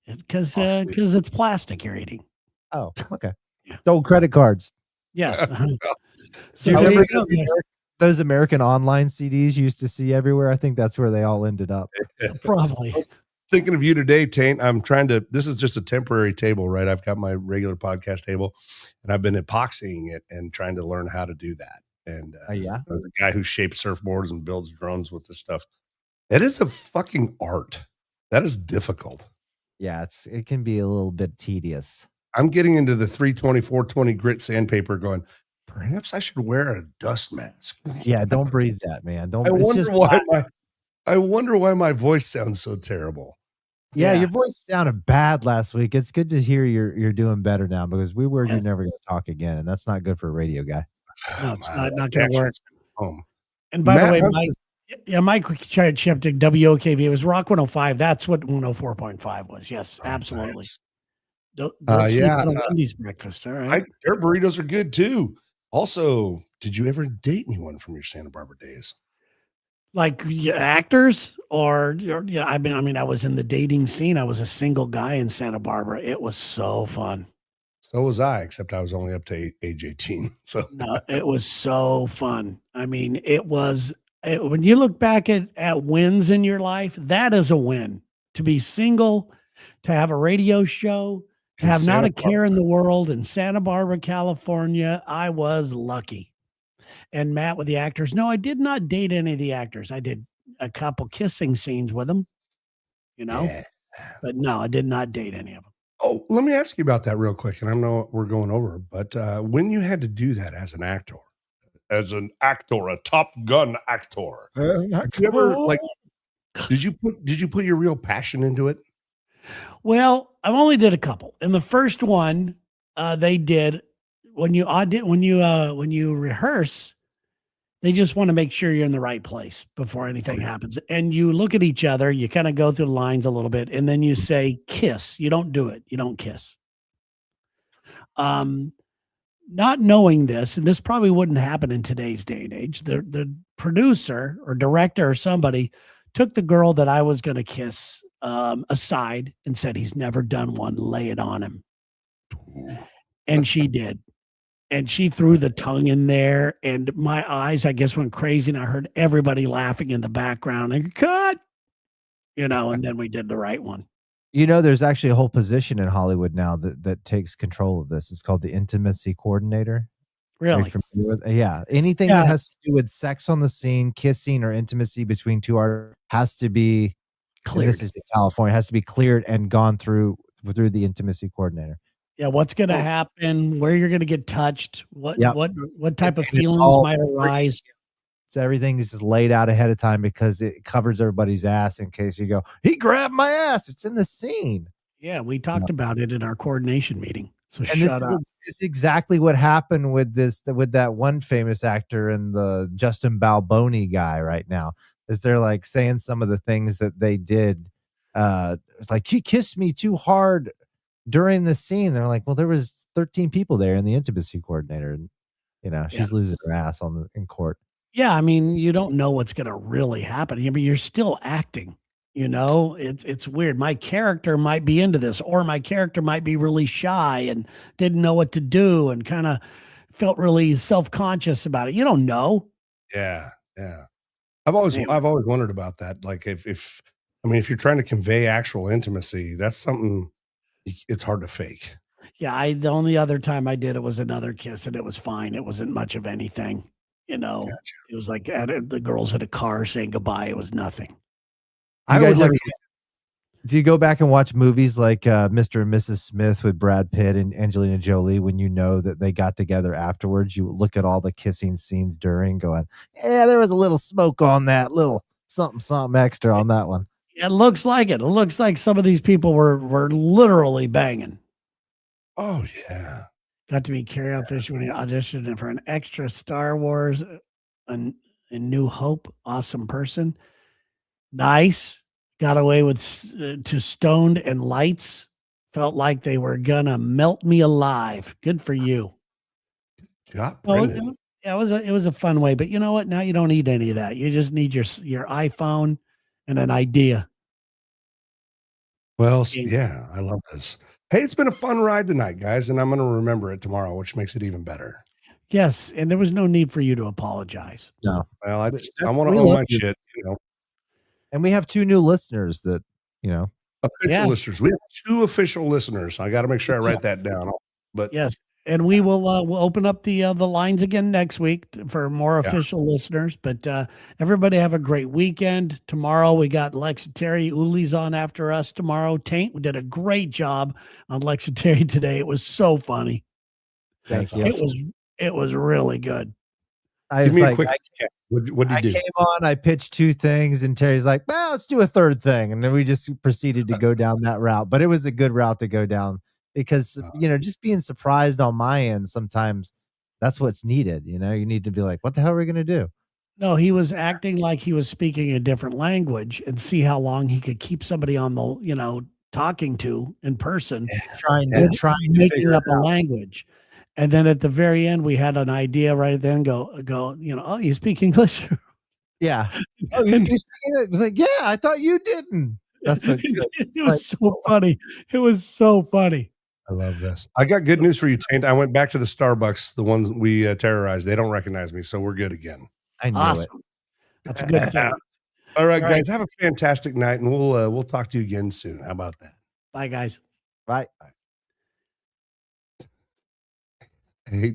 Speaker 2: Because it's plastic you're eating.
Speaker 3: Oh, okay. Yeah. Old credit cards.
Speaker 2: Yes.
Speaker 3: So those American online CDs you used to see everywhere? I think that's where they all ended up.
Speaker 2: Probably.
Speaker 1: Thinking of you today, Taint. This is just a temporary table, right? I've got my regular podcast table and I've been epoxying it and trying to learn how to do that. And there's a guy who shapes surfboards and builds drones with this stuff. It is a fucking art. That is difficult.
Speaker 3: Yeah, it can be a little bit tedious.
Speaker 1: I'm getting into the 320/420 grit sandpaper going, perhaps I should wear a dust mask.
Speaker 3: Yeah, don't breathe that, man.
Speaker 1: I wonder why my voice sounds so terrible.
Speaker 3: Yeah, your voice sounded bad last week. It's good to hear you're doing better now because we were you're never going to talk again, and that's not good for a radio guy.
Speaker 2: No, it's not going to work.
Speaker 1: Home.
Speaker 2: And by the way, Mike tried to chip to WOKV. It was Rock 105. That's what 104.5 was. Yes, absolutely. Don't Wendy's breakfast. All right.
Speaker 1: Their burritos are good too. Also, did you ever date anyone from your Santa Barbara days?
Speaker 2: Like actors or I mean, I was in the dating scene. I was a single guy in Santa Barbara. It was so fun.
Speaker 1: So was I, except I was only up to age 18. So
Speaker 2: no, it was so fun. I mean, when you look back at wins in your life, that is a win. To be single, to have a radio show, to have not a care in the world in Santa Barbara, California, I was lucky. And Matt with the actors. No, I did not date any of the actors. I did a couple kissing scenes with them, but no, I did not date any of them.
Speaker 1: Oh, let me ask you about that real quick. And I know we're going over, but when you had to do that as an actor, a Top Gun actor, have you ever Did you put your real passion into it?
Speaker 2: Well, I only did a couple. In the first one, they did when you rehearse, they just want to make sure you're in the right place before anything happens. And you look at each other, you kind of go through the lines a little bit, and then you say kiss. You don't do it. You don't kiss. Not knowing this, and this probably wouldn't happen in today's day and age, the producer or director or somebody took the girl that I was going to kiss aside and said, he's never done one, lay it on him. And she did. And she threw the tongue in there, and my eyes, I guess, went crazy, and I heard everybody laughing in the background and cut, and then we did the right one.
Speaker 3: There's actually a whole position in Hollywood now that takes control of this. It's called the intimacy coordinator.
Speaker 2: Really?
Speaker 3: Yeah. Anything that has to do with sex on the scene, kissing, or intimacy between two artists has to be cleared. This is in California, has to be cleared and gone through the intimacy coordinator.
Speaker 2: Yeah, what's going to happen? Where you're going to get touched? What type of feelings might arise?
Speaker 3: So everything is just laid out ahead of time because it covers everybody's ass in case you go, he grabbed my ass. It's in the scene.
Speaker 2: Yeah, we talked about it in our coordination meeting. So
Speaker 3: and this is exactly what happened with that one famous actor and the Justin Balboni guy right now. Is they're like saying some of the things that they did. It's like, he kissed me too hard during the scene. They're like, well, there was 13 people there in the intimacy coordinator, and she's losing her ass in court.
Speaker 2: Yeah, I mean, you don't know what's going to really happen. I mean, you're still acting. It's weird. My character might be into this, or my character might be really shy and didn't know what to do and kind of felt really self-conscious about it. You don't know.
Speaker 1: Yeah, yeah. I've always wondered about that. Like if you're trying to convey actual intimacy, that's something it's hard to fake.
Speaker 2: Yeah, the only other time I did it was another kiss, and it was fine. It wasn't much of anything.
Speaker 1: Gotcha.
Speaker 2: It was like the girls at a car saying goodbye. It was nothing.
Speaker 3: Do you go back and watch movies like Mr. and Mrs. Smith with Brad Pitt and Angelina Jolie when you know that they got together afterwards? You look at all the kissing scenes during, going, yeah, there was a little smoke on that, little something extra on that one.
Speaker 2: It looks like it. It looks like some of these people were literally banging.
Speaker 1: Oh, yeah.
Speaker 2: Got to meet Carrie Fisher when he auditioned for an extra Star Wars and New Hope. Awesome person. Nice. Got away with to Stoned and Lights. Felt like they were gonna melt me alive. Good for you.
Speaker 1: Yeah,
Speaker 2: it was a fun way, but you know what? Now you don't need any of that. You just need your iPhone and an idea.
Speaker 1: Well, yeah, I love this. Hey, it's been a fun ride tonight, guys, and I'm going to remember it tomorrow, which makes it even better.
Speaker 2: Yes, and there was no need for you to apologize.
Speaker 3: No.
Speaker 1: Well, I want to own my shit,
Speaker 3: And we have 2 new listeners that,
Speaker 1: official listeners. We have 2 official listeners. I got to make sure I write that down. But
Speaker 2: yes, and we will we'll open up the lines again next week for more official listeners. But everybody have a great weekend. Tomorrow we got Lex and Terry Uli's on after us tomorrow. Taint, we did a great job on Lex and Terry today. It was so funny.
Speaker 3: Thank you.
Speaker 2: It was really good.
Speaker 1: Give me a quick. What did you do?
Speaker 3: I came on, I pitched 2 things, and Terry's like, well, let's do a 3rd thing. And then we just proceeded to go down that route. But it was a good route to go down because, just being surprised on my end, sometimes that's what's needed. You need to be like, what the hell are we going to do?
Speaker 2: No, he was acting like he was speaking a different language and see how long he could keep somebody on the, talking to in person,
Speaker 3: trying to
Speaker 2: making up a language. And then at the very end, we had an idea right then go, oh, you speak English?
Speaker 3: Yeah. Oh, you speak English? Like, yeah, I thought you didn't. That's what
Speaker 2: it was so funny. It was so funny.
Speaker 1: I love this. I got good news for you, Taint. I went back to the Starbucks, the ones we terrorized. They don't recognize me, so we're good again.
Speaker 3: I knew it.
Speaker 2: That's a good thing.
Speaker 1: All right, guys, have a fantastic night, and we'll talk to you again soon. How about that?
Speaker 2: Bye, guys.
Speaker 3: Bye.
Speaker 1: Hey,